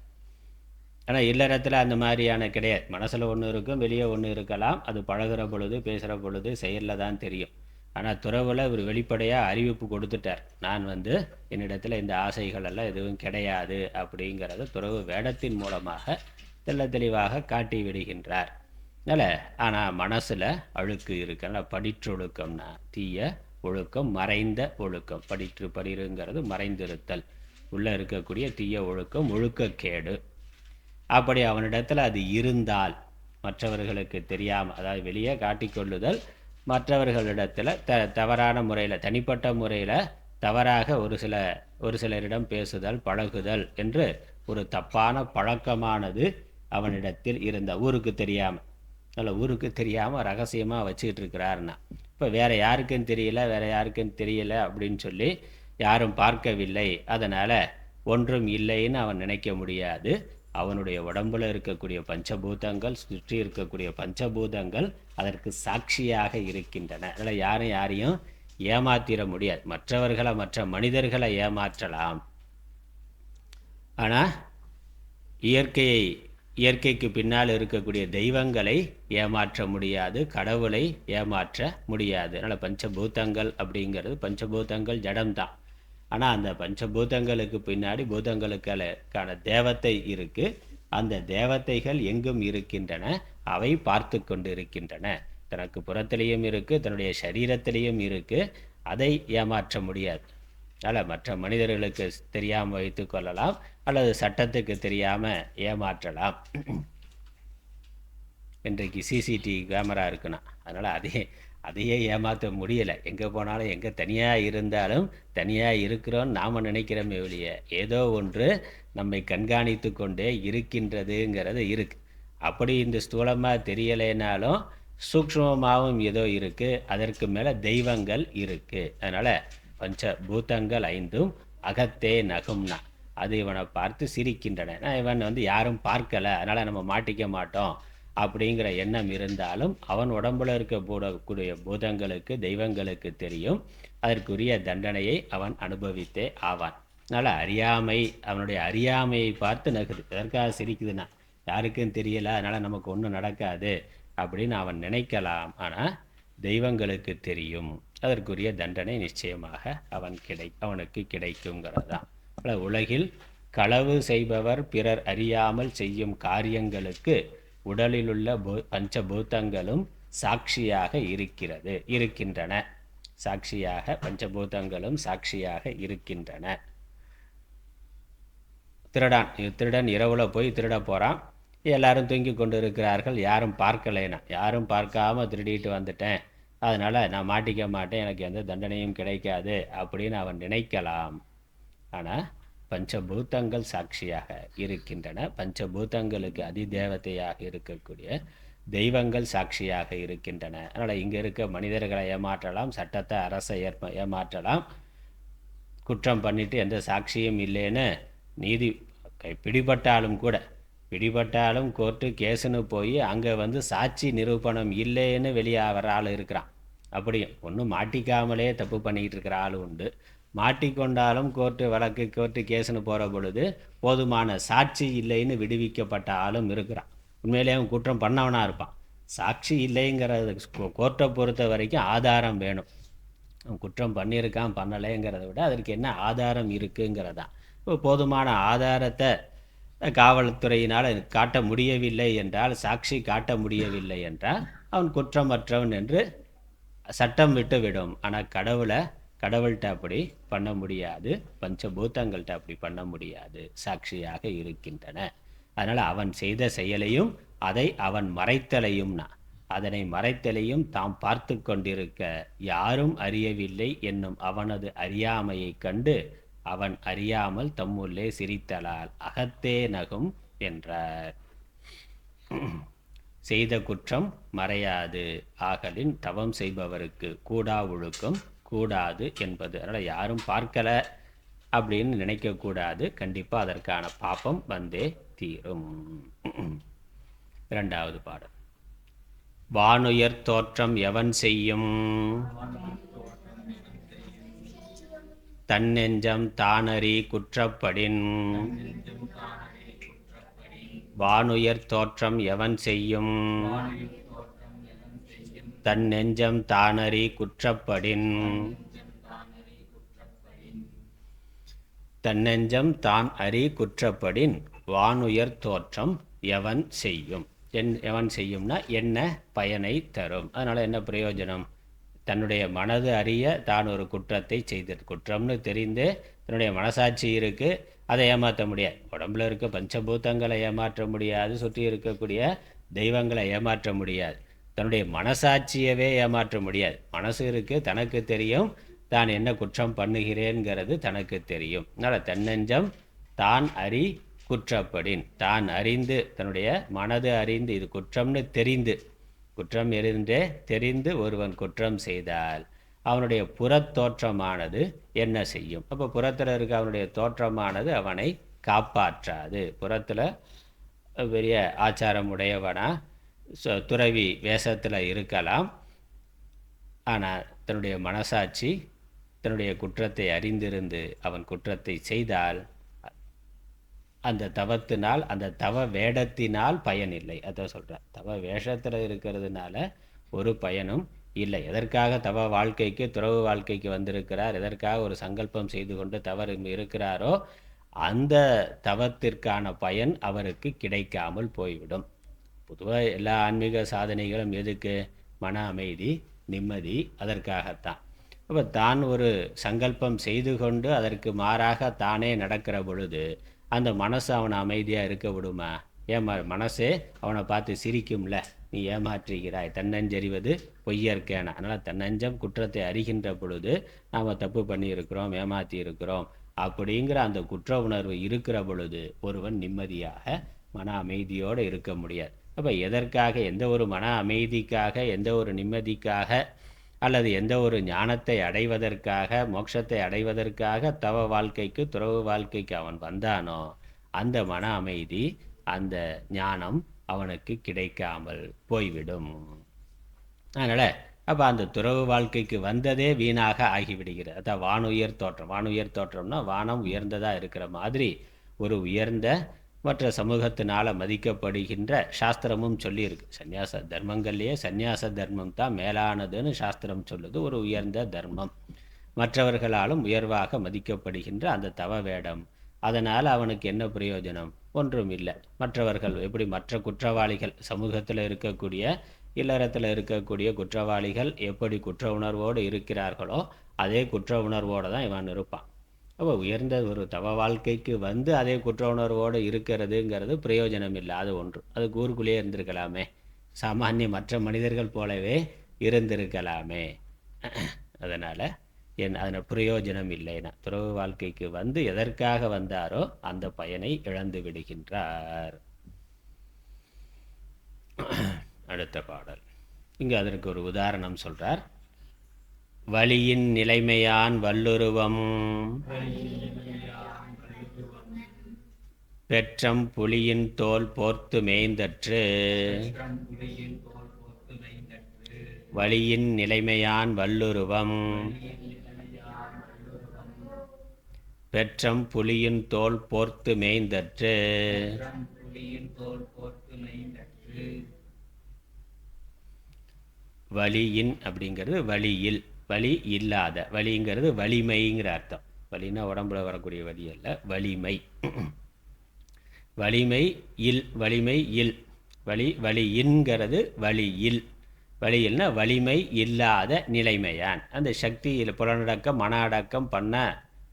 ஆனால் இல்லறத்தில் அந்த மாதிரியான கிடையாது. மனசில் ஒன்று இருக்கும், வெளியே ஒன்று இருக்கலாம், அது பழகிற பொழுது பேசுகிற பொழுது செயலில் தான் தெரியும். ஆனால் துறவில் இவர் வெளிப்படையாக அறிவிப்பு கொடுத்துட்டார், நான் என்னிடத்தில் இந்த ஆசைகளெல்லாம் எதுவும் கிடையாது அப்படிங்கிறத துறவு வேடத்தின் மூலமாக தெல்ல தெளிவாக காட்டி விடுகின்றார். அதனால் ஆனால் மனசில் அழுக்கு இருக்குல்ல, படிற்றொழுக்கம்னா தீய ஒழுக்கம், மறைந்த ஒழுக்கம். படிருங்கிறது மறைந்திருத்தல், உள்ளே இருக்கக்கூடிய தீய ஒழுக்கம், ஒழுக்கக்கேடு. அப்படி அவனிடத்தில் அது இருந்தால் மற்றவர்களுக்கு தெரியாமல், அதாவது வெளியே காட்டிக்கொள்ளுதல், மற்றவர்களிடத்தில் தவறான முறையில், தனிப்பட்ட முறையில் தவறாக ஒரு சிலரிடம் பேசுதல், பழகுதல் என்று ஒரு தப்பான பழக்கமானது அவனிடத்தில் இருந்த, ஊருக்கு தெரியாமல், அதில் ஊருக்கு தெரியாமல் ரகசியமாக வச்சுக்கிட்டு இருக்கிறாருன்னா, இப்போ வேறு யாருக்குன்னு தெரியல அப்படின்னு சொல்லி யாரும் பார்க்கவில்லை, அதனால் ஒன்றும் இல்லைன்னு அவன் நினைக்க முடியாது. அவனுடைய உடம்புல இருக்கக்கூடிய பஞ்சபூதங்கள், சுற்றி இருக்கக்கூடிய பஞ்சபூதங்கள் அதற்கு சாட்சியாக இருக்கின்றன. அதில் யாரையும் ஏமாத்திர முடியாது. மற்றவர்களை, மற்ற மனிதர்களை ஏமாற்றலாம், ஆனால் இயற்கைக்கு பின்னால் இருக்கக்கூடிய தெய்வங்களை ஏமாற்ற முடியாது, கடவுளை ஏமாற்ற முடியாது. அதனால் பஞ்சபூதங்கள் அப்படிங்கிறது, பஞ்சபூதங்கள் ஜடம்தான், ஆனால் அந்த பஞ்சபூதங்களுக்கு பின்னாடி பூதங்களுக்கான தேவத்தை இருக்குது. அந்த தேவதைகள் எங்கும் இருக்கின்றன, அவை பார்த்து கொண்டு இருக்கின்றன. தனக்கு புறத்திலையும் இருக்குது, தன்னுடைய சரீரத்திலையும் இருக்குது, அதை ஏமாற்ற முடியாது. அதனால் மற்ற மனிதர்களுக்கு தெரியாமல் வைத்து கொள்ளலாம், அல்லது சட்டத்துக்கு தெரியாமல் ஏமாற்றலாம். இன்றைக்கு சிசிடிவி கேமரா இருக்குன்னா, அதனால் அதையே ஏமாற்ற முடியலை. எங்கே போனாலும், எங்கே தனியாக இருந்தாலும் தனியாக இருக்கிறோன்னு நாம் நினைக்கிறோமே ஒழிய, ஏதோ ஒன்று நம்மை கண்காணித்து கொண்டே இருக்கின்றதுங்கிறது இருக்குது. அப்படி இந்த ஸ்தூலமாக தெரியலைனாலும் சூக்ஷ்மமாகவும் ஏதோ இருக்குது, அதற்கு மேலே தெய்வங்கள் இருக்குது. அதனால் பஞ்சபூதங்கள் ஐந்தும் அகத்தே நகும்னா, அது இவனை பார்த்து சிரிக்கின்றன. இவன் யாரும் பார்க்கலை, அதனால் நம்ம மாட்டிக்க மாட்டோம் அப்படிங்கிற எண்ணம் இருந்தாலும் அவன் உடம்புல இருக்கக்கூடிய பூதங்களுக்கு, தெய்வங்களுக்கு தெரியும். அதற்குரிய தண்டனையை அவன் அனுபவித்தே ஆவான். அதனால் அறியாமை, அவனுடைய அறியாமையை பார்த்து நகுது. எதற்காக சிரிக்குதுன்னா, யாருக்கும் தெரியலை, அதனால் நமக்கு ஒன்றும் நடக்காது அப்படின்னு அவன் நினைக்கலாம். ஆனால் தெய்வங்களுக்கு தெரியும், அதற்குரிய தண்டனை நிச்சயமாக அவனுக்கு கிடைக்குங்கிறது தான். உலகில் களவு செய்பவர் பிறர் அறியாமல் செய்யும் காரியங்களுக்கு உடலிலுள்ள பஞ்சபூதங்களும் சாட்சியாக இருக்கின்றன. சாட்சியாக பஞ்சபூதங்களும் சாட்சியாக இருக்கின்றன. திருடன் இரவுல போய் திருட போகிறான். எல்லாரும் தூங்கி கொண்டு இருக்கிறார்கள். யாரும் பார்க்கலைனா, யாரும் பார்க்காம திருடிட்டு வந்துட்டேன், அதனால் நான் மாட்டிக்க மாட்டேன், எனக்கு எந்த தண்டனையும் கிடைக்காது அப்படின்னு அவன் நினைக்கலாம். ஆனால் பஞ்சபூதங்கள் சாட்சியாக இருக்கின்றன. பஞ்சபூதங்களுக்கு அதிதேவதையாக இருக்கக்கூடிய தெய்வங்கள் சாட்சியாக இருக்கின்றன. அதனால் இங்கே இருக்க மனிதர்களை ஏமாற்றலாம், சட்டத்தை அரசை ஏமாற்றலாம். குற்றம் பண்ணிட்டு எந்த சாட்சியும் இல்லைன்னு நீதி பிடிபட்டாலும் கோர்ட்டு கேஸுன்னு போய் அங்கே சாட்சி நிரூபணம் இல்லைன்னு வெளியே வர ஆள் இருக்கிறான். அப்படியும் ஒன்றும் மாட்டிக்காமலே தப்பு பண்ணிக்கிட்டு இருக்கிற ஆள் உண்டு. மாட்டிக்கொண்டாலும் கோர்ட்டு கேஸுன்னு போகிற பொழுது போதுமான சாட்சி இல்லைன்னு விடுவிக்கப்பட்ட ஆளும் இருக்கிறான். உண்மையிலே அவன் குற்றம் பண்ணவனாக இருப்பான். சாட்சி இல்லைங்கிறது கோர்ட்டை பொறுத்த வரைக்கும் ஆதாரம் வேணும். அவன் குற்றம் பண்ணியிருக்கான் பண்ணலைங்கிறத விட அதற்கு என்ன ஆதாரம் இருக்குங்கிறதான். இப்போ போதுமான ஆதாரத்தை காவல்துறையினால் காட்ட முடியவில்லை என்றால், சாட்சி காட்ட முடியவில்லை என்றால் அவன் குற்றமற்றவன் என்று சட்டம் விட்டுவிடும். ஆனால் கடவுள்கிட்ட அப்படி பண்ண முடியாது, பஞ்சபூதங்கள்கிட்ட அப்படி பண்ண முடியாது, சாட்சியாக இருக்கின்றன. அதனால் அவன் செய்த செயலையும் அதை அவன் மறைத்தலையும்னா, அதனை மறைத்தலையும் தாம் பார்த்து கொண்டிருக்க யாரும் அறியவில்லை என்னும் அவனது அறியாமையை கண்டு அவன் அறியாமல் தம்முள்ளே சிரித்தலால் அகத்தே நகும் என்றார். செய்த குற்றம் மறையாது ஆகலின் தவம் செய்பவருக்கு கூடா ஒழுக்கம் கூடாது என்பது. அதனால் யாரும் பார்க்கலை அப்படின்னு நினைக்கக்கூடாது. கண்டிப்பாக அதற்கான பாப்பம் வந்தே தீரும். இரண்டாவது பாடல். வானுயர் தோற்றம் எவன் செய்யும், தன்னெஞ்சம் தானறி குற்றப்படின். வானுயர் தோற்றம் எவன் செய்யும், தன்னெஞ்சம் தானறி குற்றப்படின். தன்னெஞ்சம் தான் அறி குற்றப்படின் வானுயர் தோற்றம் எவன் செய்யும். எவன் செய்யும்னா என்ன பயனை தரும். அதனால் என்ன பிரயோஜனம்? தன்னுடைய மனது அறிய தான் ஒரு குற்றத்தை செய்தது. குற்றம்னு தெரிந்து தன்னுடைய மனசாட்சி இருக்குது, அதை ஏமாற்ற முடியாது. உடம்புல இருக்க பஞ்சபூதங்களை ஏமாற்ற முடியாது, சுற்றி இருக்கக்கூடிய தெய்வங்களை ஏமாற்ற முடியாது, தன்னுடைய மனசாட்சியவே ஏமாற்ற முடியாது. மனசு இருக்குது, தனக்கு தெரியும் தான் என்ன குற்றம் பண்ணுகிறேங்கிறது தனக்கு தெரியும். அதனால் தன்னெஞ்சம் தான் அறி குற்றப்படின், தான் அறிந்து தன்னுடைய மனது அறிந்து இது குற்றம்னு தெரிந்து, குற்றம் தெரிந்து ஒருவன் குற்றம் செய்தால் அவனுடைய புறத்தோற்றமானது என்ன செய்யும்? அப்போ புறத்தில் இருக்க அவனுடைய தோற்றமானது அவனை காப்பாற்றாது. புறத்தில் பெரிய ஆச்சாரம் உடையவனா துறவி வேஷத்தில் இருக்கலாம், ஆனால் தன்னுடைய மனசாட்சி தன்னுடைய குற்றத்தை அறிந்திருந்து அவன் குற்றத்தை செய்தால் அந்த தவத்தினால், அந்த தவ வேடத்தினால் பயன் இல்லை. அதான் சொல்கிறேன், தவ வேஷத்தில் இருக்கிறதுனால ஒரு பயனும் இல்லை. எதற்காக தவ வாழ்க்கைக்கு துறவு வாழ்க்கைக்கு வந்திருக்கிறார், எதற்காக ஒரு சங்கல்பம் செய்து கொண்டு தவறு இருக்கிறாரோ அந்த தவத்திற்கான பயன் அவருக்கு கிடைக்காமல் போய்விடும். பொதுவாக எல்லா ஆன்மீக சாதனைகளும் எதுக்கு? மன அமைதி, நிம்மதி, அதற்காகத்தான். அப்போ தான் ஒரு சங்கல்பம் செய்து கொண்டு அதற்கு மாறாக தானே நடக்கிற பொழுது அந்த மனசு அவனை அமைதியாக இருக்க விடுமா? மனசே அவனை பார்த்து சிரிக்கும்ல, நீ ஏமாற்றுகிறாய், தன்னஞ்செறிவது பொய்யற்கேன. அதனால் தன்னஞ்சம் குற்றத்தை அறிகின்ற பொழுது நாம் தப்பு பண்ணியிருக்கிறோம், ஏமாற்றி இருக்கிறோம் அப்படிங்கிற அந்த குற்ற உணர்வு இருக்கிற பொழுது ஒருவன் நிம்மதியாக மன அமைதியோடு இருக்க முடியாது. அப்போ எதற்காக, எந்த ஒரு மன அமைதிக்காக, எந்த ஒரு நிம்மதிக்காக, அல்லது எந்த ஒரு ஞானத்தை அடைவதற்காக, மோட்சத்தை அடைவதற்காக தவ வாழ்க்கைக்கு துறவு வாழ்க்கைக்கு அவன் வந்தானோ அந்த மன அமைதி, அந்த ஞானம் அவனுக்கு கிடைக்காமல் போய்விடும். அதனால் அப்போ அந்த துறவு வாழ்க்கைக்கு வந்ததே வீணாக ஆகிவிடுகிறது. அதான் வானுயர் தோற்றம். வானுயர் தோற்றம்னா வானம் உயர்ந்ததாக இருக்கிற மாதிரி ஒரு உயர்ந்த மற்ற சமூகத்தினால் மதிக்கப்படுகின்ற சாஸ்திரமும் சொல்லியிருக்கு. சந்நியாச தர்மங்கள்லேயே சந்நியாச தர்மம் தான் மேலானதுன்னு சாஸ்திரம் சொல்லுது. ஒரு உயர்ந்த தர்மம், மற்றவர்களாலும் உயர்வாக மதிக்கப்படுகின்ற அந்த தவ வேடம், அதனால் அவனுக்கு என்ன பிரயோஜனம்? ஒன்றும் இல்லை. மற்றவர்கள் எப்படி மற்ற குற்றவாளிகள் சமூகத்தில் இருக்கக்கூடிய இல்லறத்தில் இருக்கக்கூடிய குற்றவாளிகள் எப்படி குற்ற உணர்வோடு இருக்கிறார்களோ அதே குற்ற உணர்வோடு தான் இவன் இருப்பான். அப்போ உயர்ந்த ஒரு தவ வாழ்க்கைக்கு வந்து அதே குற்ற உணர்வோடு இருக்கிறதுங்கிறது பிரயோஜனம் இல்லை. அது ஒன்று. அதுக்கு ஊருக்குள்ளேயே இருந்திருக்கலாமே, சாமானிய மற்ற மனிதர்கள் போலவே இருந்திருக்கலாமே. அதனால் அதனால் பிரயோஜனம் இல்லைன்னா துறவு வாழ்க்கைக்கு வந்து எதற்காக வந்தாரோ அந்த பயனை இழந்து விடுகின்றார். அடுத்த பாடல் இங்கே அதற்கு ஒரு உதாரணம் சொல்றார். வழியின் நிலைமையான் வல்லுருவம் பெற்றம் புலியின் தோல் போர்த்து மேய்ந்தற்று. வழியின் நிலைமையான் வல்லுருவம் பெற்றம் புலியின் தோல் போர்த்து மேய்ந்தற்று. வலியின் அப்படிங்கிறது வலியில், வலி இல்லாத, வலிங்கிறது வலிமைங்கிற அர்த்தம். வலின்னா உடம்புல வரக்கூடிய வலி அல்ல, வலிமை. வலிமை இல், வலிமை இல், வலியின்கிறது வலியில். வலியில்னா வலிமை இல்லாத நிலைமையான், அந்த சக்தியில் புலனடக்கம் மன அடக்கம் பண்ண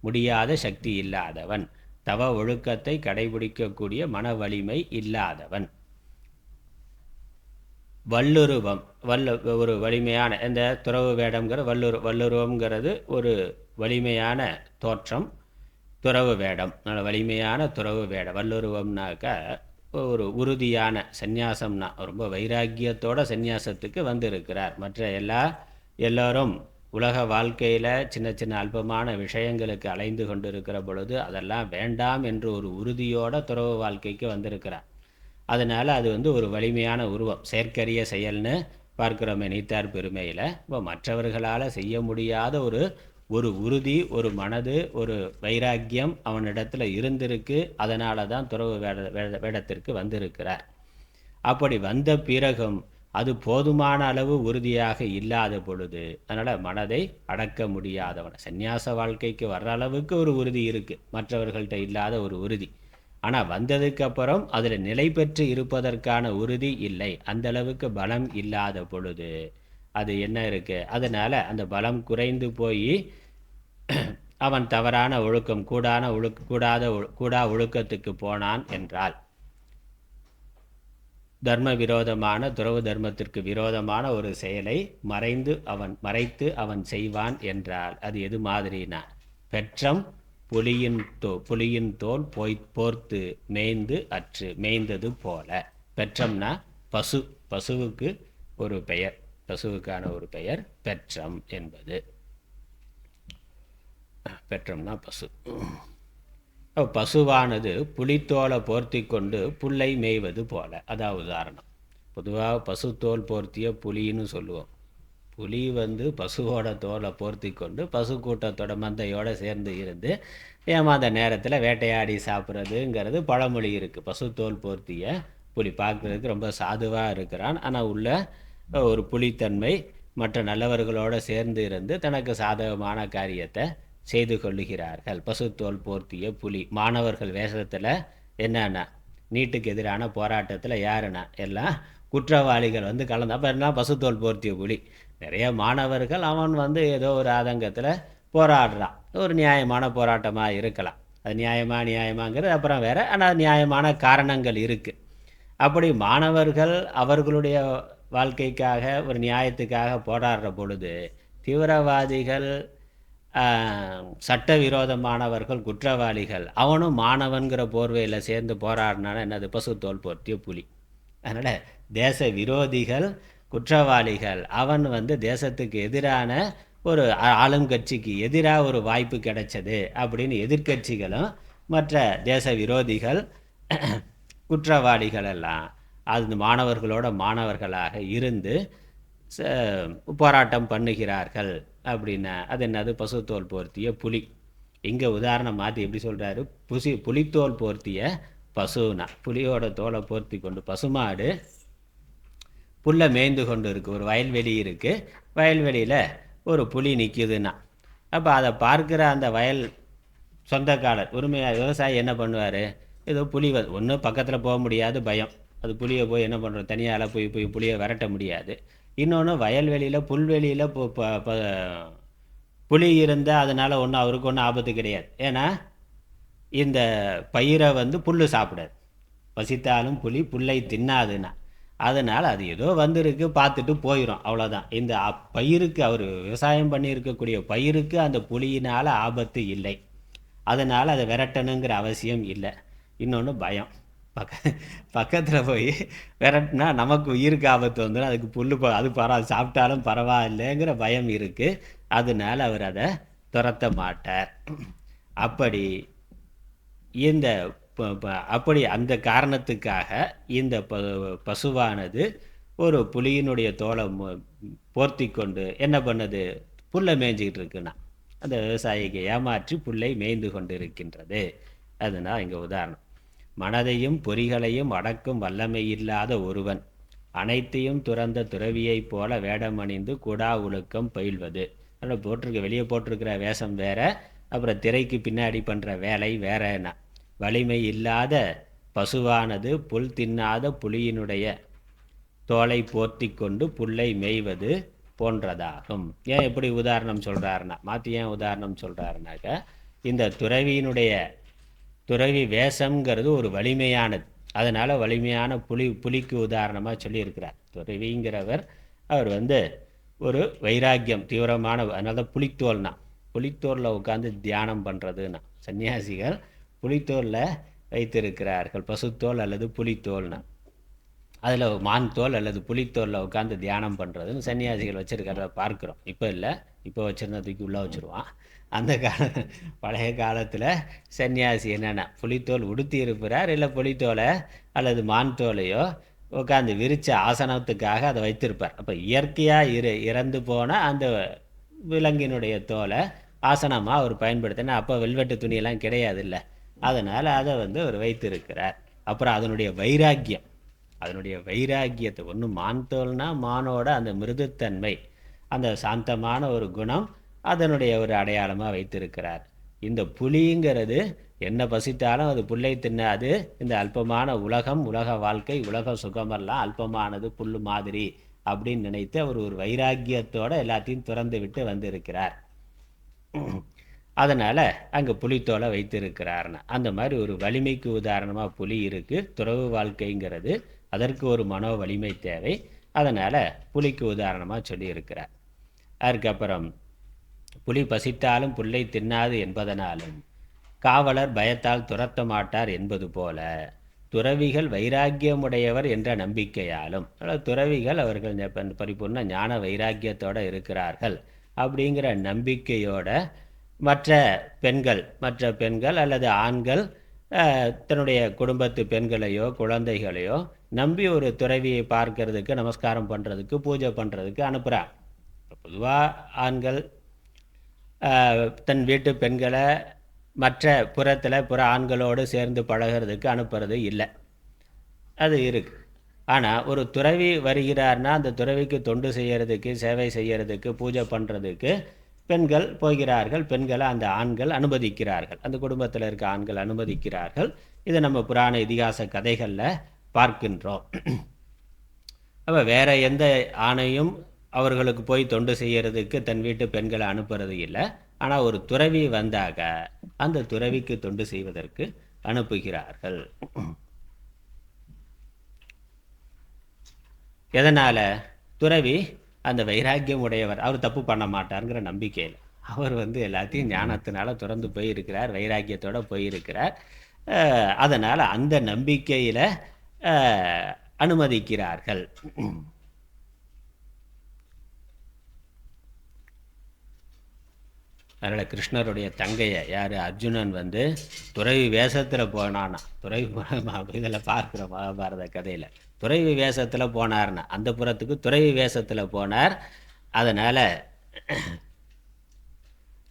முடியாத சக்தி இல்லாதவன், தவ ஒழுக்கத்தை கடைபிடிக்கக்கூடிய மன வலிமை இல்லாதவன். வல்லுருவம், ஒரு வலிமையான இந்த துறவு வேடம்ங்கிற வல்லுருவம்ங்கிறது ஒரு வலிமையான தோற்றம், துறவு வேடம், வலிமையான துறவு வேடம். வல்லுருவம்னாக்கா ஒரு உறுதியான சந்நியாசம்னா ரொம்ப வைராக்கியத்தோட சந்நியாசத்துக்கு வந்திருக்கிறார். மற்ற எல்லோரும் உலக வாழ்க்கையில் சின்ன சின்ன அல்பமான விஷயங்களுக்கு அலைந்து கொண்டிருக்கிற பொழுது அதெல்லாம் வேண்டாம் என்று ஒரு உறுதியோட துறவு வாழ்க்கைக்கு வந்திருக்கிறார். அதனால் அது ஒரு வலிமையான உருவம். செயற்கரிய செயல்னு பார்க்குறோமே நீத்தார் பெருமையில். இப்போ மற்றவர்களால் செய்ய முடியாத ஒரு உறுதி, ஒரு மனது, ஒரு வைராக்கியம் அவனிடத்தில் இருந்திருக்கு. அதனால தான் துறவு வேடத்திற்கு வந்திருக்கிறார். அப்படி வந்த பிறகும் அது போதுமான அளவு உறுதியாக இல்லாத பொழுது அதனால் மனதை அடக்க முடியாதவன். சந்நியாச வாழ்க்கைக்கு வர்ற அளவுக்கு ஒரு உறுதி இருக்குது, மற்றவர்கள்ட்ட இல்லாத ஒரு உறுதி. ஆனால் வந்ததுக்கு அப்புறம் அதில் நிலை பெற்று இருப்பதற்கான உறுதி இல்லை. அந்த அளவுக்கு பலம் இல்லாத பொழுது அது என்ன இருக்குது? அதனால் அந்த பலம் குறைந்து போய் அவன் தவறான ஒழுக்கம், கூடா ஒழுக்கத்துக்கு போனான் என்றால், தர்ம விரோதமான துறவு தர்மத்திற்கு விரோதமான ஒரு செயலை மறைத்து அவன் செய்வான் என்றால் அது எது மாதிரினா, பெற்றம் புலியின் தோல் போர்த்து மேய்ந்து அற்று, மேய்ந்தது போல. பெற்றம்னா பசு, பசுவுக்கு ஒரு பெயர், பசுவுக்கான ஒரு பெயர் பெற்றம் என்பது. பெற்றம்னா பசு. பசுவானது புலித்தோலை போர்த்தி கொண்டு புல்லை மேய்வது போல. அதான் உதாரணம். பொதுவாக பசுத்தோல் போர்த்திய புலின்னு சொல்லுவோம். புலி பசுவோட தோலை போர்த்தி கொண்டு பசு கூட்டத்தோட மந்தையோடு சேர்ந்து இருந்து ஏமாந்த நேரத்தில் வேட்டையாடி சாப்பிட்றதுங்கிறது பழமொழி இருக்குது. பசுத்தோல் போர்த்திய புலி பார்க்குறதுக்கு ரொம்ப சாதுவாக இருக்கிறான், ஆனால் உள்ள ஒரு புலித்தன்மை மற்ற நல்லவர்களோடு சேர்ந்து இருந்து தனக்கு சாதகமான காரியத்தை செய்து கொள்ளுகிறார்கள். பசுத்தோல் போர்த்திய புலி. மாணவர்கள் வேஷத்தில் என்னன்னா நீட்டுக்கு எதிரான போராட்டத்தில் யாருன்னா எல்லாம் குற்றவாளிகள் கலந்து, அப்போ என்ன பசுத்தோல் போர்த்திய புலி. நிறைய மாணவர்கள் அவன் ஏதோ ஒரு ஆதங்கத்தில் போராடுறான். ஒரு நியாயமான போராட்டமாக இருக்கலாம். அது நியாயமாங்கிறது அப்புறம் வேறு, ஆனால் நியாயமான காரணங்கள் இருக்குது. அப்படி மாணவர்கள் அவர்களுடைய வாழ்க்கைக்காக ஒரு நியாயத்துக்காக போராடுற பொழுது தீவிரவாதிகள், சட்டவிரோதமானவர்கள், குற்றவாளிகள் அவனும் மாணவன்கிற போர்வையில் சேர்ந்து போராடினான என்னது? பசுத்தோல் போர்த்திய புலி. அதனால் தேச விரோதிகள், குற்றவாளிகள், அவன் தேசத்துக்கு எதிரான ஒரு ஆளுங்கட்சிக்கு எதிராக ஒரு வாய்ப்பு கிடைச்சது அப்படின்னு எதிர்கட்சிகளும் மற்ற தேச விரோதிகள் குற்றவாளிகள் எல்லாம் அது மாணவர்களோட மாணவர்களாக இருந்து போராட்டம் பண்ணுகிறார்கள். அப்படின்னா அது என்னது? பசுத்தோல் போர்த்திய புலி. இங்கே உதாரணம் மாற்றி எப்படி சொல்கிறாரு? புலித்தோல் போர்த்திய பசுனா, புலியோட தோலை போர்த்தி கொண்டு பசுமாடு புல்லை மேய்ந்து கொண்டு இருக்குது. ஒரு வயல்வெளி இருக்குது, வயல்வெளியில் ஒரு புலி நிற்கிதுன்னா அப்போ அதை பார்க்குற அந்த வயல் சொந்தக்காரர் விவசாயி என்ன பண்ணுவார், ஏதோ புலி ஒன்று பக்கத்தில் போக முடியாது, பயம். அது புளியை போய் என்ன பண்ணுறோம், தனியால் போய் புளியை விரட்ட முடியாது. இன்னொன்று வயல்வெளியில் புல்வெளியில் புலி இருந்தால் அதனால் ஒன்றும் அவருக்கு ஒன்றும் ஆபத்து கிடையாது. ஏன்னா இந்த பயிரை புல் சாப்பிடாது. பசித்தாலும் புலி புல்லை தின்னாதுன்னா, அதனால் அது ஏதோ வந்திருக்கு பார்த்துட்டு போயிடும், அவ்வளோதான். இந்த பயிருக்கு, அவர் விவசாயம் பண்ணியிருக்கக்கூடிய பயிருக்கு அந்த புலியினால் ஆபத்து இல்லை. அதனால் அதை விரட்டணுங்கிற அவசியம் இல்லை. இன்னொன்று பயம். பக்கத்தில் போய் விரட்டினா நமக்கு உயிருக்கு ஆபத்து வந்துடும், அதுக்கு புல் அது சாப்பிட்டாலும் பரவாயில்லைங்கிற பயம் இருக்குது. அதனால் அவர் அதை துரத்த மாட்டார். அப்படி அந்த காரணத்துக்காக இந்த பசுவானது ஒரு புலியினுடைய தோலை போர்த்தி கொண்டு என்ன பண்ணுது, புல்லை மேய்ஞ்சிக்கிட்டு இருக்குன்னா அந்த விவசாயிக்கு ஏமாற்றி புல்லை மேய்ந்து கொண்டு இருக்கின்றது. அதுதான் இங்கே உதாரணம். மனதையும் பொறிகளையும் அடக்கும் வல்லமை இல்லாத ஒருவன் அனைத்தையும் துறந்த துறவியைப் போல வேடமணிந்து கூடா ஒழுக்கம் பயில்வது. அதில் வெளியே போட்டிருக்கிற வேஷம் வேற, அப்புறம் திரைக்கு பின்னாடி பண்ணுற வேலை வேறன்னா. வலிமை இல்லாத பசுவானது புல் தின்னாத புலியினுடைய தோலை போர்த்தி கொண்டு புல்லை மேய்வது போன்றதாகும். ஏன் எப்படி உதாரணம் சொல்கிறாருன்னா, மாற்றி ஏன் உதாரணம் சொல்கிறாருனாக்க, இந்த துறவி வேஷங்கிறது ஒரு வலிமையானது. அதனால் வலிமையான புலிக்கு உதாரணமாக சொல்லியிருக்கிறார். துறவிங்கிறவர் அவர் ஒரு வைராக்கியம் தீவிரமான, அதனால தான் புலித்தோலில் உட்காந்து தியானம் பண்ணுறதுன்னா. சன்னியாசிகள் புலித்தோலில் வைத்திருக்கிறார்கள், பசுத்தோல் அல்லது புலித்தோல்னா. அதில் மான் தோல் அல்லது புலித்தோலில் உட்காந்து தியானம் பண்ணுறதுன்னு சன்னியாசிகள் வச்சுருக்கிறத பார்க்குறோம். இப்போ இல்லை, இப்போ வச்சுருந்ததுக்கு உள்ளே வச்சுருவான். அந்த பழைய காலத்தில் சன்னியாசி என்னென்னா புலித்தோல் உடுத்தி இருப்பார், இல்லை புலித்தோலை அல்லது மான் தோலையோ உட்காந்து விரித்த ஆசனத்துக்காக அதை வைத்திருப்பார். அப்போ இயற்கையாக இறந்து போன அந்த விலங்கினுடைய தோலை ஆசனமாக அவர் பயன்படுத்தினா, அப்போ வெல்வெட்டு துணியெல்லாம் கிடையாது இல்லை, அதனால் அதை அவர் வைத்திருக்கிறார். அப்புறம் அதனுடைய வைராக்கியத்தை ஒன்று மான் தோல்னா மானோட அந்த மிருதுத்தன்மை, அந்த சாந்தமான ஒரு குணம் அதனுடைய ஒரு அடையாளமாக வைத்திருக்கிறார். இந்த புலிங்கிறது என்ன பசித்தாலும் அது புல்லை தின்னாது. இந்த அல்பமான உலக வாழ்க்கை, உலக சுகமெல்லாம் அல்பமானது, புல் மாதிரி அப்படின்னு நினைத்து அவர் ஒரு வைராக்கியத்தோடு எல்லாத்தையும் துறந்து விட்டு வந்திருக்கிறார். அதனால் அங்கே புலித்தோலை வைத்திருக்கிறார்னா, அந்த மாதிரி ஒரு வலிமைக்கு உதாரணமாக புலி இருக்குது. துறவு வாழ்க்கைங்கிறது அதற்கு ஒரு மனோ வலிமை தேவை. அதனால் புலிக்கு உதாரணமாக சொல்லியிருக்கிறார். அதுக்கப்புறம் புலி பசித்தாலும் புல்லை தின்னாது என்பதனாலும் காவலர் பயத்தால் துரத்த மாட்டார் என்பது போல துறவிகள் வைராக்கியமுடையவர் என்ற நம்பிக்கையாலும், துறவிகள் அவர்கள் பரிபூர்ண ஞான வைராக்கியத்தோடு இருக்கிறார்கள் அப்படிங்கிற நம்பிக்கையோட மற்ற பெண்கள் அல்லது ஆண்கள் தன்னுடைய குடும்பத்து பெண்களையோ குழந்தைகளையோ நம்பி ஒரு துறவியை பார்க்கறதுக்கு, நமஸ்காரம் பண்ணுறதுக்கு, பூஜை பண்ணுறதுக்கு அனுப்புகிறார். பொதுவாக ஆண்கள் தன் வீட்டு பெண்களை மற்ற புற ஆண்களோடு சேர்ந்து பழகிறதுக்கு அனுப்புறது இல்லை, அது இருக்குது. ஆனால் ஒரு துறவி வருகிறார்னா அந்த துறவிக்கு தொண்டு செய்கிறதுக்கு, சேவை செய்கிறதுக்கு, பூஜை பண்ணுறதுக்கு பெண்கள் போகிறார்கள். பெண்களை அந்த ஆண்கள் அனுமதிக்கிறார்கள், அந்த குடும்பத்தில் இருக்க ஆண்கள் அனுமதிக்கிறார்கள். இதை நம்ம புராண இதிகாச கதைகளில் பார்க்கின்றோம். அப்போ வேறு எந்த ஆணையும் அவர்களுக்கு போய் தொண்டு செய்கிறதுக்கு தன் வீட்டு பெண்களை அனுப்புறது இல்லை. ஆனால் ஒரு துறவி வந்தாக அந்த துறவிக்கு தொண்டு செய்வதற்கு அனுப்புகிறார்கள். எதனால்? துறவி அந்த வைராக்கியம் உடையவர், அவர் தப்பு பண்ண மாட்டாருங்கிற நம்பிக்கையில். அவர் எல்லாத்தையும் ஞானத்தினால துறந்து போயிருக்கிறார், வைராக்கியத்தோடு போயிருக்கிறார். அதனால் அந்த நம்பிக்கையில் அனுமதிக்கிறார்கள். அதனால் கிருஷ்ணருடைய தங்கையை அர்ஜுனன் துறவி வேஷத்தில் போனானா, துறவி இதில் பார்க்குற மகாபாரத கதையில் துறவி வேஷத்தில் போனார்னா அந்த புறத்துக்கு துறவி வேஷத்தில் போனார். அதனால்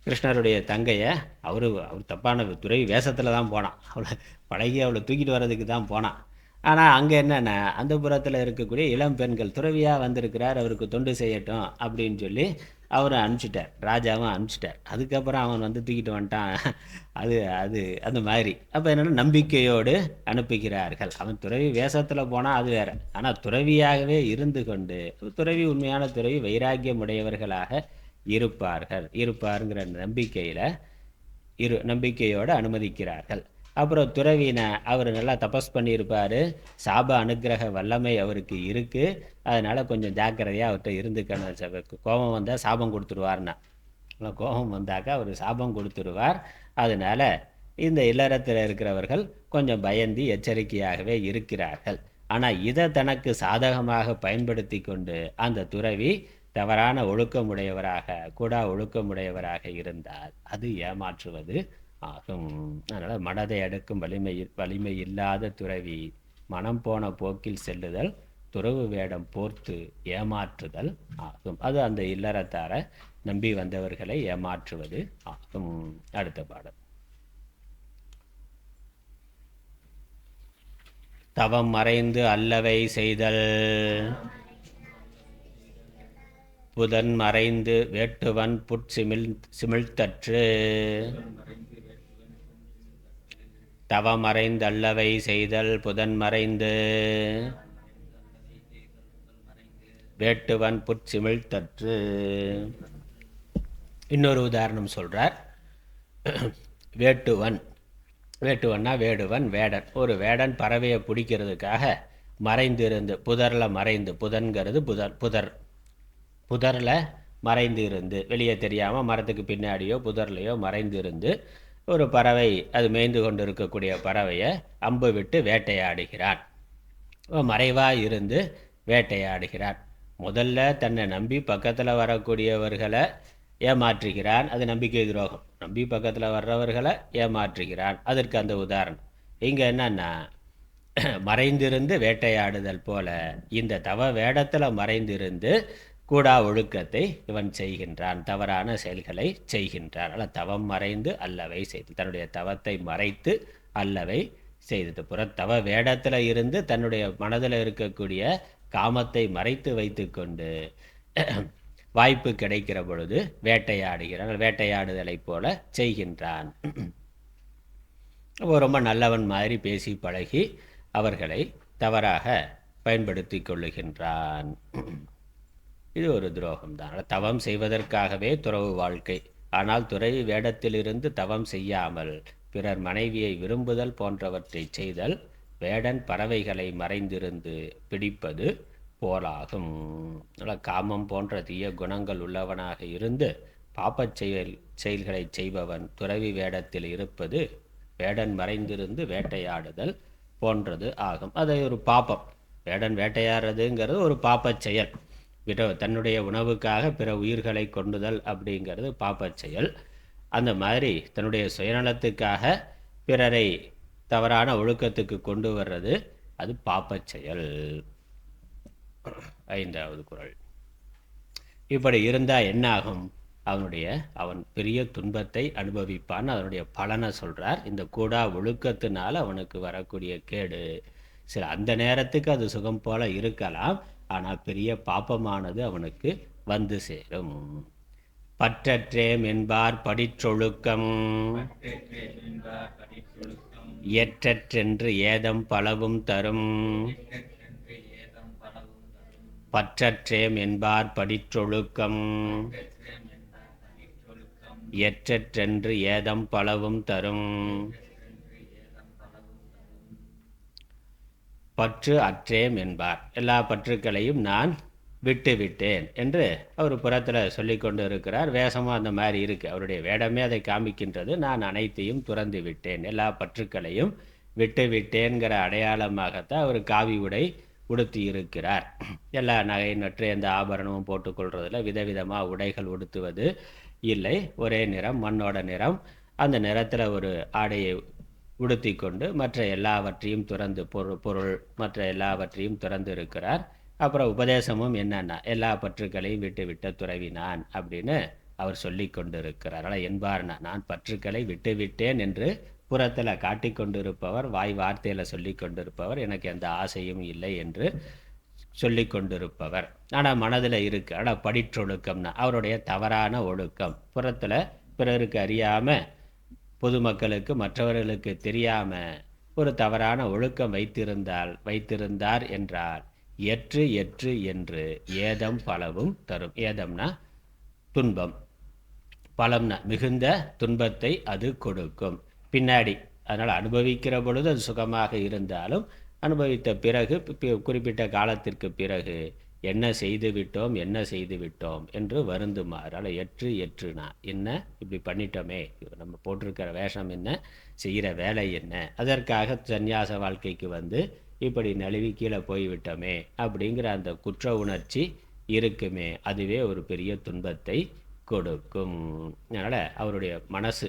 கிருஷ்ணருடைய தங்கையை அவர் தப்பான துறவி வேஷத்தில் தான் போனான், அவளை பழகி அவளை தூக்கிட்டு வர்றதுக்கு தான் போனான். ஆனால் அங்கே என்னென்னா அந்த புறத்தில் இருக்கக்கூடிய இளம் பெண்கள் துறவியாக வந்திருக்கிறார், அவருக்கு தொண்டு செய்யட்டும் அப்படின்னு சொல்லி அவரை அனுப்பிச்சிட்டார், ராஜாவும் அனுப்பிச்சிட்டார். அதுக்கப்புறம் அவன் வந்து தூக்கிட்டு வந்துட்டான். அது அது அந்த மாதிரி. அப்போ என்னென்னா நம்பிக்கையோடு அனுப்புகிறார்கள். அவன் துறவி வேஷத்தில் போனால் அது வேறு, ஆனால் துறவியாகவே இருந்து கொண்டு துறவி உண்மையான துறவி வைராக்கியம் உடையவர்களாக இருப்பாருங்கிற நம்பிக்கையோடு அனுமதிக்கிறார்கள். அப்புறம் துறவின அவர் நல்லா தபஸ் பண்ணியிருப்பார், சாப அனுக்கிரக வல்லமை அவருக்கு இருக்குது, அதனால் கொஞ்சம் ஜாக்கிரதையாக அவர்கிட்ட இருந்துக்கணும். கோபம் வந்தால் சாபம் கொடுத்துருவார்னா, கோபம் வந்தாக்கா அவர் சாபம் கொடுத்துருவார். அதனால் இந்த இல்லறத்தில் இருக்கிறவர்கள் கொஞ்சம் பயந்து எச்சரிக்கையாகவே இருக்கிறார்கள். ஆனால் இதை தனக்கு சாதகமாக பயன்படுத்தி கொண்டு அந்த துறவி தவறான கூடா ஒழுக்கமுடையவராக இருந்தால் அது ஏமாற்றுவது ஆகும். அதனால் மனதை அடக்கும் வலிமை இல்லாத துறவி மனம் போன போக்கில் செல்லுதல், துறவு வேடம் போர்த்து ஏமாற்றுதல் ஆகும். அது அந்த இல்லறத்தார நம்பி வந்தவர்களை ஏமாற்றுவது ஆகும். அடுத்த பாடம். தவம் மறைந்து அல்லவை செய்தல், புதன் மறைந்து வேட்டுவன் சிமிழ்த்தற்று. தவமறைந்து அல்லவை செய்தல், புதன் மறைந்து வேட்டுவன் சிமிழ்த்தற்று. இன்னொரு உதாரணம் சொல்றார். வேட்டுவன்னா வேடுவன், வேடன். ஒரு வேடன் பறவையை பிடிக்கிறதுக்காக மறைந்திருந்து புதரில் மறைந்து, புதன்கிறது புதரில் மறைந்து இருந்து, வெளியே தெரியாமல் மரத்துக்கு பின்னாடியோ புதர்லையோ மறைந்து இருந்து ஒரு பறவை, அது மேய்ந்து கொண்டு இருக்கக்கூடிய பறவையை அம்பு விட்டு வேட்டையாடுகிறான். மறைவாக இருந்து வேட்டையாடுகிறான். முதல்ல தன்னை நம்பி பக்கத்தில் வரக்கூடியவர்களை ஏமாற்றுகிறான், அது நம்பிக்கை துரோகம். நம்பி பக்கத்தில் வர்றவர்களை ஏமாற்றுகிறான், அதற்கு அந்த உதாரணம். இங்கே என்னன்னா மறைந்திருந்து வேட்டையாடுதல் போல இந்த தவ வேடத்தில் மறைந்திருந்து கூடா ஒழுக்கத்தை இவன் செய்கின்றான், தவறான செயல்களை செய்கின்றான். அல்ல தவம் மறைந்து அல்லவை செய்து, தன்னுடைய தவத்தை மறைத்து அல்லவை செய்தது. தவ வேடத்தில் இருந்து தன்னுடைய மனதில் இருக்கக்கூடிய காமத்தை மறைத்து வைத்து கொண்டு வாய்ப்பு கிடைக்கிற பொழுது வேட்டையாடுகிறான், வேட்டையாடுதலை போல செய்கின்றான். ரொம்ப நல்லவன் மாதிரி பேசி பழகி அவர்களை தவறாக பயன்படுத்தி கொள்ளுகின்றான். இது ஒரு துரோகம்தான். தவம் செய்வதற்காகவே துறவு வாழ்க்கை. ஆனால் துறவி வேடத்திலிருந்து தவம் செய்யாமல் பிறர் மனைவியை விரும்புதல் போன்றவற்றை செய்தல் வேடன் பறவைகளை மறைந்திருந்து பிடிப்பது போலாகும். காமம் போன்ற தீய குணங்கள் உள்ளவனாக இருந்து பாப்பச் செயல்களை செய்பவன் துறவி வேடத்தில் இருப்பது வேடன் மறைந்திருந்து வேட்டையாடுதல் போன்றது ஆகும். அதை ஒரு பாப்பம், வேடன் வேட்டையாடுறதுங்கிறது ஒரு பாப்பச் செயல். தன்னுடைய உணவுக்காக பிற உயிர்களை கொண்டுதல் அப்படிங்கிறது பாப்பச் செயல். அந்த மாதிரி தன்னுடைய சுயநலத்துக்காக பிறரை தவறான ஒழுக்கத்துக்கு கொண்டு வர்றது அது பாப்பச் செயல். 5வது குறள். இப்படி இருந்தால் என்ன ஆகும்? அவன் பெரிய துன்பத்தை அனுபவிப்பான். அதனுடைய பலனை சொல்றார். இந்த கூடா ஒழுக்கத்தினால் அவனுக்கு வரக்கூடிய கேடு சில அந்த நேரத்துக்கு அது சுகம் போல இருக்கலாம், ஆனால் பெரிய பாப்பமானது அவனுக்கு வந்து சேரும். பற்றற்றேம் என்பார் படிற்றொழுக்கம் ஏற்றென்று ஏதம் பலவும் தரும். பற்றற்றேம் என்பார் படிற்றொழுக்கம் ஏற்றென்று ஏதம் பலவும் தரும். பற்று அற்றேம் என்பார், எல்லா பற்றுக்களையும் நான் விட்டுவிட்டேன் என்று அவர் புறத்தில் சொல்லி கொண்டு இருக்கிறார். வேஷமும் அந்த மாதிரி இருக்குது, அவருடைய வேடமே அதை காமிக்கின்றது. நான் அனைத்தையும் துறந்து விட்டேன், எல்லா பற்றுக்களையும் விட்டு விட்டேன்கிற அடையாளமாகத்தான் அவர் காவி உடை உடுத்தி இருக்கிறார். எல்லா நகை நற்று எந்த ஆபரணமும் போட்டுக்கொள்றதில் விதவிதமாக உடைகள் உடுத்துவது இல்லை. ஒரே நிறம், மண்ணோட நிறம், அந்த நிறத்தில் ஒரு ஆடையை உடுத்தி கொண்டு மற்ற எல்லாவற்றையும் துறந்து பொருள் மற்ற எல்லாவற்றையும் துறந்து இருக்கிறார். அப்புறம் உபதேசமும் என்னன்னா எல்லா பற்றுக்களையும் விட்டு துறவினான் அப்படின்னு அவர் சொல்லி கொண்டு இருக்கிறார். என்பார்னா நான் பற்றுக்களை விட்டுவிட்டேன் என்று புறத்தில் காட்டி கொண்டிருப்பவர், வாய் வார்த்தையில் சொல்லி கொண்டிருப்பவர் எனக்கு எந்த ஆசையும் இல்லை என்று சொல்லி கொண்டிருப்பவர். ஆனால் மனதில் இருக்கு. ஆனால் படிற்றொழுக்கம்னா அவருடைய தவறான ஒழுக்கம். புறத்தில் பிறருக்கு அறியாமல், பொதுமக்களுக்கு மற்றவர்களுக்கு தெரியாமல் ஒரு தவறான ஒழுக்கம் வைத்திருந்தார் என்றால் எற்று எற்று என்று ஏதம் பலவும் தரும். ஏதம்னா துன்பம், பலம்னா மிகுந்த துன்பத்தை அது கொடுக்கும் பின்னாடி. அதனால் அனுபவிக்கிற பொழுது அது சுகமாக இருந்தாலும் அனுபவித்த பிறகு குறிப்பிட்ட காலத்திற்கு பிறகு என்ன செய்து விட்டோம் என்று வருந்துமாறு. அதில் எற்று எற்றுனா என்ன, இப்படி பண்ணிட்டோமே, நம்ம போட்டிருக்கிற வேஷம் என்ன, செய்கிற வேலை என்ன, அதற்காக சந்நியாச வாழ்க்கைக்கு வந்து இப்படி நழுவி கீழே போய்விட்டோமே அப்படிங்கிற அந்த குற்ற உணர்ச்சி இருக்குமே, அதுவே ஒரு பெரிய துன்பத்தை கொடுக்கும். அதனால் அவருடைய மனசு,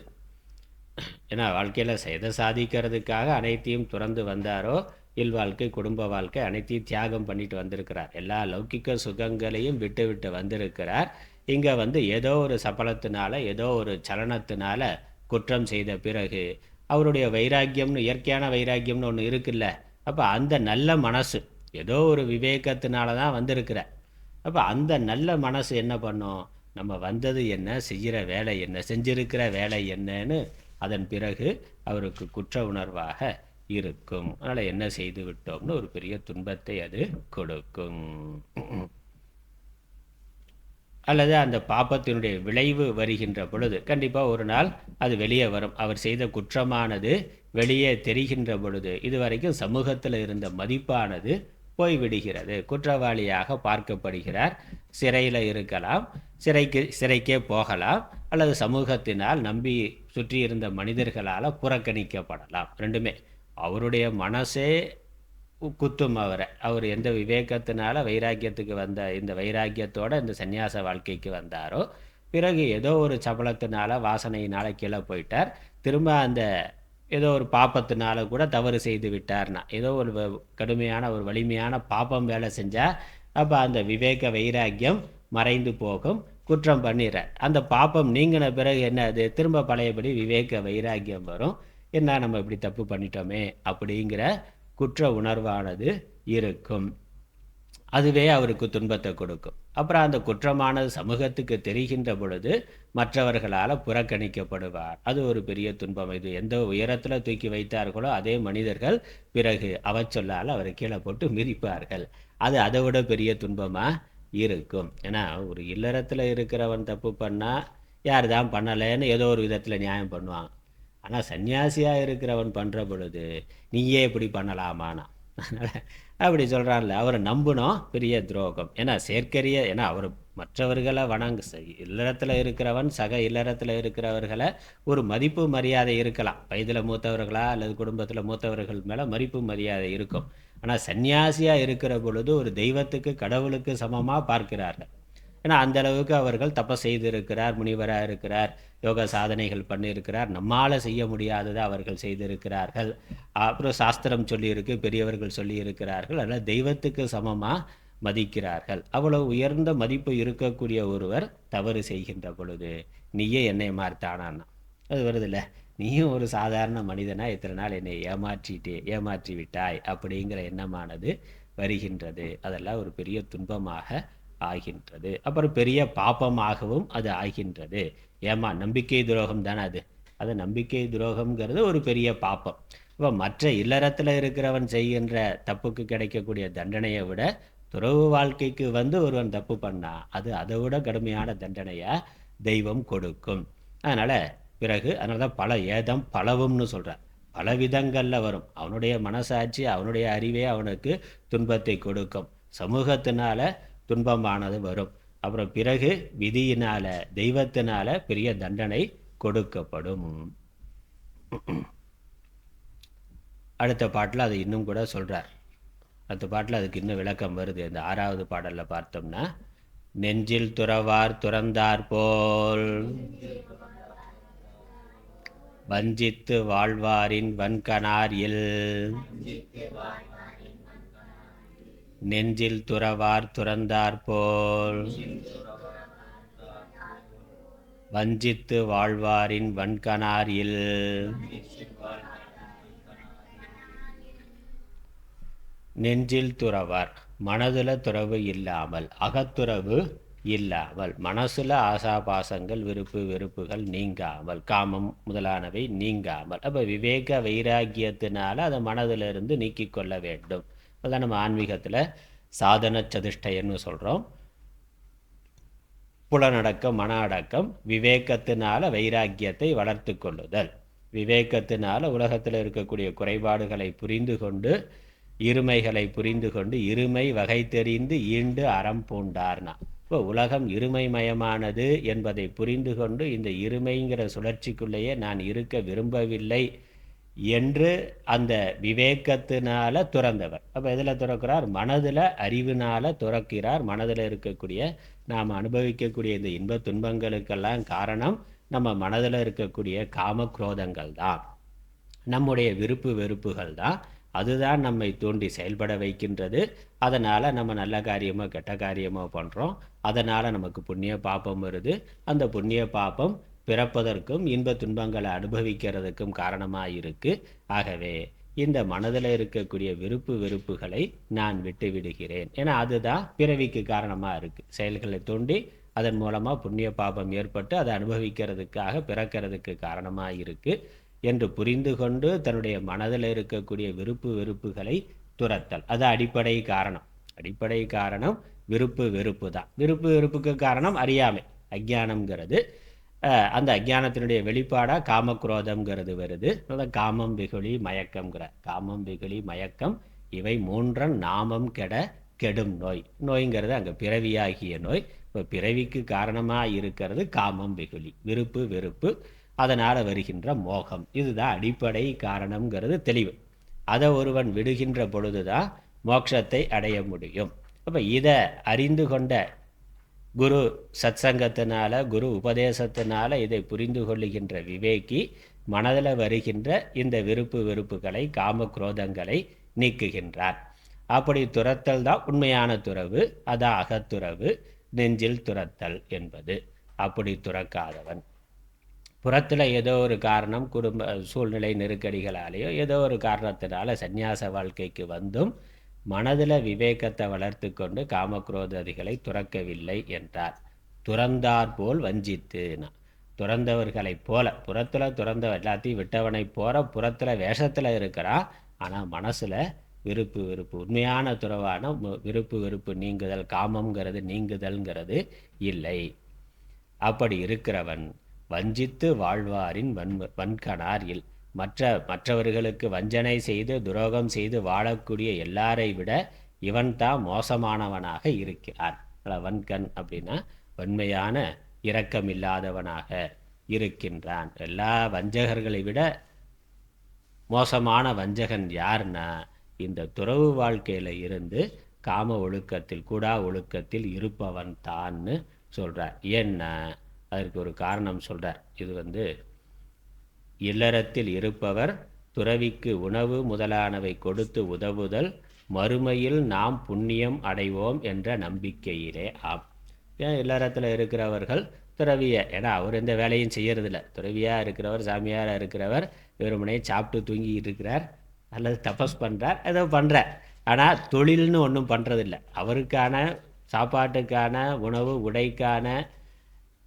ஏன்னா வாழ்க்கையில் எதை சாதிக்கிறதுக்காக அனைத்தையும் துறந்து வந்தாரோ, இல்வாழ்க்கை, குடும்ப வாழ்க்கை அனைத்தையும் தியாகம் பண்ணிட்டு வந்திருக்கிறார். எல்லா லௌகிக்க சுகங்களையும் விட்டு வந்திருக்கிறார். இங்கே வந்து ஏதோ ஒரு சபலத்தினால, ஏதோ ஒரு சலனத்தினால குற்றம் செய்த பிறகு அவருடைய வைராக்கியம்னு, இயற்கையான வைராக்கியம்னு ஒன்று இருக்குல்ல, அப்போ அந்த நல்ல மனசு ஏதோ ஒரு விவேகத்தினால தான் வந்திருக்கிறார். அப்போ அந்த நல்ல மனசு என்ன பண்ணும், நம்ம வந்தது என்ன, செய்கிற வேலை என்ன, செஞ்சிருக்கிற வேலை என்னன்னு அதன் பிறகு அவருக்கு குற்ற உணர்வாக இருக்கும். அதனால் என்ன செய்து விட்டோம்னு ஒரு பெரிய துன்பத்தை அது கொடுக்கும். அல்லது அந்த பாப்பத்தினுடைய விளைவு வருகின்ற பொழுது கண்டிப்பாக ஒரு நாள் அது வெளியே வரும். அவர் செய்த குற்றமானது வெளியே தெரிகின்ற பொழுது இதுவரைக்கும் சமூகத்தில் இருந்த மதிப்பானது போய்விடுகிறது. குற்றவாளியாக பார்க்கப்படுகிறார். சிறையில் இருக்கலாம், சிறைக்கே போகலாம், அல்லது சமூகத்தினால் நம்பி சுற்றி இருந்த மனிதர்களால் புறக்கணிக்கப்படலாம். ரெண்டுமே. அவருடைய மனசே குத்தும் அவரை. அவர் எந்த விவேகத்தினால வைராக்கியத்துக்கு வந்த, இந்த வைராக்கியத்தோடு இந்த சந்நியாச வாழ்க்கைக்கு வந்தாரோ, பிறகு ஏதோ ஒரு சபலத்தினால, வாசனையினால் கீழே போயிட்டார். திரும்ப அந்த ஏதோ ஒரு பாப்பத்தினால கூட தவறு செய்து விட்டார்னா, ஏதோ ஒரு கடுமையான ஒரு வலிமையான பாப்பம் வேலை செஞ்சால் அப்போ அந்த விவேக வைராக்கியம் மறைந்து போகும். குற்றம் பண்ணிடுற அந்த பாப்பம் நீங்கின பிறகு என்ன, அது திரும்ப பழையபடி விவேக வைராக்கியம் வரும். என்ன, நம்ம இப்படி தப்பு பண்ணிட்டோமே அப்படிங்கிற குற்ற உணர்வானது இருக்கும். அதுவே அவருக்கு துன்பத்தை கொடுக்கும். அப்புறம் அந்த குற்றமானது சமூகத்துக்கு தெரிகின்ற பொழுது மற்றவர்களால் புறக்கணிக்கப்படுவார். அது ஒரு பெரிய துன்பம். இது எந்த உயரத்தில் தூக்கி வைத்தார்களோ அதே மனிதர்கள் பிறகு அவச்சொல்லால் அவரை கீழே போட்டு மிதிப்பார்கள். அது அதை விட பெரிய துன்பமாக இருக்கும். ஏன்னா ஒரு இல்லறத்தில் இருக்கிறவன் தப்பு பண்ணால் யார் தான் பண்ணலைன்னு ஏதோ ஒரு விதத்தில் நியாயம் பண்ணுவாங்க. ஆனால் சன்னியாசியாக இருக்கிறவன் பண்ணுற பொழுது நீயே இப்படி பண்ணலாமானா, அதனால் அப்படி சொல்கிறான்ல, அவரை நம்பணும் பெரிய துரோகம். ஏன்னா செயற்கரிய, ஏன்னா அவர் மற்றவர்களை இல்லறத்தில் இருக்கிறவன் சக இல்லறத்தில் இருக்கிறவர்களை ஒரு மதிப்பு மரியாதை இருக்கலாம். வயதில் மூத்தவர்களா அல்லது குடும்பத்தில் மூத்தவர்கள் மேலே மதிப்பு மரியாதை இருக்கும். ஆனால் சன்னியாசியாக இருக்கிற பொழுது ஒரு தெய்வத்துக்கு, கடவுளுக்கு சமமாக பார்க்கிறார்கள். ஏன்னா அந்த அளவுக்கு அவர்கள் தப்ப செய்திருக்கிறார், முனிவராக இருக்கிறார், யோக சாதனைகள் பண்ணியிருக்கிறார். நம்மால் செய்ய முடியாததை அவர்கள் செய்திருக்கிறார்கள். அப்புறம் சாஸ்திரம் சொல்லியிருக்கு, பெரியவர்கள் சொல்லியிருக்கிறார்கள். அதனால் தெய்வத்துக்கு சமமாக மதிக்கிறார்கள். அவ்வளவு உயர்ந்த மதிப்பு இருக்கக்கூடிய ஒருவர் தவறு செய்கின்ற பொழுது நீயே என்னை மாற்றானான்னா அது வருதில்ல, நீயும் ஒரு சாதாரண மனிதனா இத்தனை நாள் என்னை ஏமாற்றி விட்டாய் அப்படிங்கிற எண்ணமானது வருகின்றது. அதெல்லாம் ஒரு பெரிய துன்பமாக ஆகின்றது. அப்புறம் பெரிய பாப்பமாகவும் அது ஆகின்றது. நம்பிக்கை துரோகம் தானே அது நம்பிக்கை துரோகம்ங்கிறது ஒரு பெரிய பாப்பம். இப்போ மற்ற இல்லறத்தில் இருக்கிறவன் செய்கின்ற தப்புக்கு கிடைக்கக்கூடிய தண்டனையை விட துறவு வாழ்க்கைக்கு வந்து ஒருவன் தப்பு பண்ணா அது அதை விட கடுமையான தண்டனையாக தெய்வம் கொடுக்கும். அதனால் தான் பல ஏதம் பலவும்னு சொல்கிறார். பல விதங்களில் வரும். அவனுடைய மனசாட்சி, அவனுடைய அறிவே அவனுக்கு துன்பத்தை கொடுக்கும். சமூகத்தினால துன்பமானது வரும். அப்புறம் பிறகு விதியினால, தெய்வத்தினால பெரிய தண்டனை கொடுக்கப்படும். அடுத்த பாட்டில் அது இன்னும் கூட சொல்கிறார். அடுத்த பாட்டில் அதுக்கு இன்னும் விளக்கம் வருது. இந்த 6வது பாடலில் பார்த்தோம்னா, நெஞ்சில் துறவார் துறந்தார் போல் வஞ்சித்து வாழ்வாரின் வன்கணார் இல், நெஞ்சில் துறவார் துறந்தார் போல் வஞ்சித்து வாழ்வாரின் வன்கணார் இல். நெஞ்சில் துறவார், மனதுல துறவு இல்லாமல், அகத்துறவு இல்லாமல், மனசுல ஆசாபாசங்கள் விருப்பு வெறுப்புகள் நீங்காமல், காமம் முதலானவை நீங்காமல். அப்போ விவேக வைராக்கியத்தினால அதை மனதிலிருந்து நீக்கி கொள்ள வேண்டும். அதான் நம்ம ஆன்மீகத்தில் சாதன சதுஷ்டயன்னு சொல்கிறோம். புலனடக்கம், மன அடக்கம், விவேகத்தினால வைராக்கியத்தை வளர்த்து கொள்ளுதல். விவேகத்தினால உலகத்தில் இருக்கக்கூடிய குறைபாடுகளை புரிந்து கொண்டு, இருமைகளை புரிந்து கொண்டு, இருமை வகை தெரிந்து ஈண்டு அறம் பூண்டார்னா. இப்போ உலகம் இருமைமயமானது என்பதை புரிந்து கொண்டு இந்த இருமைங்கிற சுழற்சிக்குள்ளேயே நான் இருக்க விரும்பவில்லை என்று அந்த விவேகத்தினால துறந்தவர். அப்போ எதில் துறக்கிறார்? மனதில் அறிவினால துறக்கிறார். மனதில் இருக்கக்கூடிய நாம் அனுபவிக்கக்கூடிய இந்த இன்ப துன்பங்களுக்கெல்லாம் காரணம் நம்ம மனதில் இருக்கக்கூடிய காம குரோதங்கள் தான், நம்முடைய விருப்பு வெறுப்புகள் தான். அதுதான் நம்மை தூண்டி செயல்பட வைக்கின்றது. அதனால் நம்ம நல்ல காரியமோ கெட்ட காரியமோ பண்ணுறோம். அதனால் நமக்கு புண்ணிய பாப்பம் வருது. அந்த புண்ணிய பாப்பம் பிறப்பதற்கும் இன்ப துன்பங்களை அனுபவிக்கிறதுக்கும் காரணமாக இருக்குது. ஆகவே இந்த மனதில் இருக்கக்கூடிய விருப்பு வெறுப்புகளை நான் விட்டு விடுகிறேன். ஏன்னா அதுதான் பிறவிக்கு காரணமாக இருக்குது. செயல்களை தூண்டி அதன் மூலமாக புண்ணிய பாபம் ஏற்பட்டு அதை அனுபவிக்கிறதுக்காக பிறக்கிறதுக்கு காரணமாக இருக்குது என்று புரிந்து கொண்டு தன்னுடைய மனதில் இருக்கக்கூடிய விருப்பு வெறுப்புகளை துரத்தல். அது அடிப்படை காரணம். அடிப்படை காரணம் விருப்பு வெறுப்பு தான். விருப்பு வெறுப்புக்கு காரணம் அறியாமை, அஜ்ஞானம்ங்கிறது. அந்த அஜ்ஞானத்தினுடைய வெளிப்பாடாக காமக்ரோதம்ங்கிறது வருது. காமம் வெகுளி மயக்கம்ங்கிற காமம் வெகுளி மயக்கம் இவை மூன்றன் நாமம் கெட கெடும் நோய். நோய்ங்கிறது அங்கே பிறவியாகிய நோய். இப்போ பிறவிக்கு காரணமாக இருக்கிறது காமம் வெகுளி, விருப்பு வெறுப்பு, அதனால் வருகின்ற மோகம். இதுதான் அடிப்படை காரணம்ங்கிறது தெளிவு. அதை ஒருவன் விடுகின்ற பொழுதுதான் மோட்சத்தை அடைய முடியும். அப்போ இதை அறிந்து கொண்ட குரு சத்சங்கத்தினால, குரு உபதேசத்தினால இதை புரிந்து கொள்ளுகின்ற விவேகி மனதில் வருகின்ற இந்த விருப்பு வெறுப்புகளை, காம குரோதங்களை நீக்குகின்றார். அப்படி துரத்தல் தான் உண்மையான துறவு. அதான் அகத்துறவு, நெஞ்சில் துரத்தல் என்பது. அப்படி துறக்காதவன் புறத்தில் ஏதோ ஒரு காரணம், குடும்ப சூழ்நிலை நெருக்கடிகளாலேயோ ஏதோ ஒரு காரணத்தினால சந்நியாச வாழ்க்கைக்கு வந்தும் மனதில் விவேகத்தை வளர்த்து கொண்டு காமக்ரோததிகளை துறக்கவில்லை என்றார். துறந்தார் போல் வஞ்சித்துனா, துறந்தவர்களைப் போல, புறத்தில் துறந்த எல்லாத்தையும் விட்டவனைப் போல புறத்தில் வேஷத்தில் இருக்கிறான். ஆனால் மனசில் விருப்பு வெறுப்பு, உண்மையான துறவான விருப்பு வெறுப்பு நீங்குதல், காமங்கிறது நீங்குதல்ங்கிறது இல்லை. அப்படி இருக்கிறவன் வஞ்சித்து வாழ்வாரின் வன்கணார் இல். மற்றவர்களுக்கு வஞ்சனை செய்து துரோகம் செய்து வாழக்கூடிய எல்லாரை விட இவன் தான் மோசமானவனாக இருக்கிறான். வன்கண் அப்படின்னா வன்மையான இரக்கமில்லாதவனாக இருக்கின்றான். எல்லா வஞ்சகர்களை விட மோசமான வஞ்சகன் யார்னா இந்த துறவு வாழ்க்கையில் இருந்து காம ஒழுக்கத்தில், கூடா ஒழுக்கத்தில் இருப்பவன் தான்னு சொல்கிறார். ஏன்னா அதற்கு ஒரு காரணம் சொல்கிறார். இது இல்லறத்தில் இருப்பவர் துறவிக்கு உணவு முதலானவை கொடுத்து உதவுதல் மறுமையில் நாம் புண்ணியம் அடைவோம் என்ற நம்பிக்கையிலே ஆம். ஏன் இல்லறத்தில் இருக்கிறவர்கள் துறவியை, ஏன்னா அவர் எந்த வேலையும் செய்யறதில்ல. துறவியாக இருக்கிறவர், சாமியாராக இருக்கிறவர் வெறுமனே சாப்பிட்டு தூங்கிட்டு இருக்கிறார் அல்லது தபஸ் பண்ணுறார், ஏதோ பண்ணுறார். ஆனால் தொழில்னு ஒன்றும் பண்ணுறதில்ல. அவருக்கான சாப்பாட்டுக்கான உணவு உடைக்கான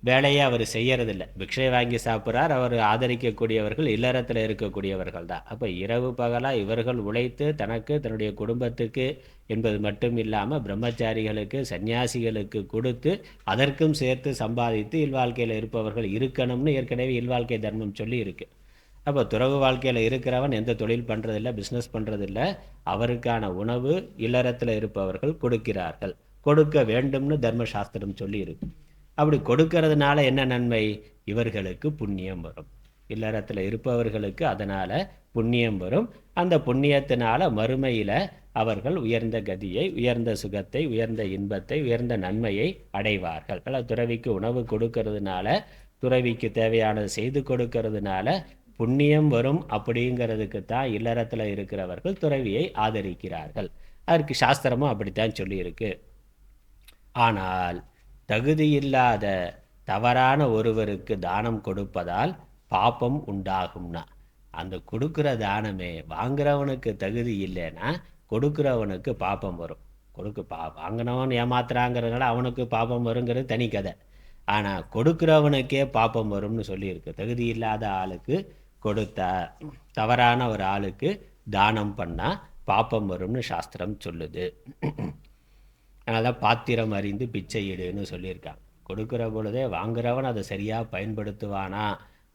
வேலையை அவர் செய்யறதில்லை. பிக்ஷை வாங்கி சாப்பிட்றார். அவர் ஆதரிக்கக்கூடியவர்கள் இல்லறத்தில் இருக்கக்கூடியவர்கள் தான். அப்போ இரவு பகலாக இவர்கள் உழைத்து தனக்கு, தன்னுடைய குடும்பத்துக்கு என்பது மட்டும் இல்லாமல் பிரம்மச்சாரிகளுக்கு, சன்னியாசிகளுக்கு கொடுத்து அதற்கும் சேர்த்து சம்பாதித்து இல்வாழ்க்கையில் இருப்பவர்கள் இருக்கணும்னு ஏற்கனவே இல்வாழ்க்கை தர்மம் சொல்லி இருக்கு. அப்போ துறவு வாழ்க்கையில் இருக்கிறவன் எந்த தொழில் பண்ணுறதில்லை, பிஸ்னஸ் பண்ணுறதில்லை. அவருக்கான உணவு இல்லறத்தில் இருப்பவர்கள் கொடுக்கிறார்கள், கொடுக்க வேண்டும்னு தர்மசாஸ்திரம் சொல்லி இருக்கு. அப்படி கொடுக்கறதுனால என்ன நன்மை? இவர்களுக்கு புண்ணியம் வரும். இல்லறத்தில் இருப்பவர்களுக்கு அதனால் புண்ணியம் வரும். அந்த புண்ணியத்தினால மறுமையில் அவர்கள் உயர்ந்த கதியை, உயர்ந்த சுகத்தை, உயர்ந்த இன்பத்தை, உயர்ந்த நன்மையை அடைவார்கள். துறவிக்கு உணவு கொடுக்கறதுனால, துறவிக்கு தேவையானது செய்து கொடுக்கறதுனால புண்ணியம் வரும். அப்படிங்கிறதுக்கு தான் இல்லறத்தில் இருக்கிறவர்கள் துறவியை ஆதரிக்கிறார்கள். அதற்கு சாஸ்திரமும் அப்படித்தான் சொல்லியிருக்கு. ஆனால் தகுதியில்லாத, தவறான ஒருவருக்கு தானம் கொடுப்பதால் பாப்பம் உண்டாகும்னா, அந்த கொடுக்குற தானமே வாங்குறவனுக்கு தகுதி இல்லைன்னா கொடுக்குறவனுக்கு பாப்பம் வரும். வாங்கினவன் ஏமாத்துறாங்கிறதுனால அவனுக்கு பாப்பம் வருங்கிறது தனி கதை. ஆனால் கொடுக்குறவனுக்கே பாப்பம் வரும்னு சொல்லியிருக்கு. தகுதி இல்லாத ஆளுக்கு கொடுத்தா, தவறான ஒரு ஆளுக்கு தானம் பண்ணால் பாப்பம் வரும்னு சாஸ்திரம் சொல்லுது. அதனால தான் பாத்திரம் அறிந்து பிச்சை இடுன்னு சொல்லியிருக்கான். கொடுக்குற பொழுதே வாங்குறவன் அதை சரியாக பயன்படுத்துவானா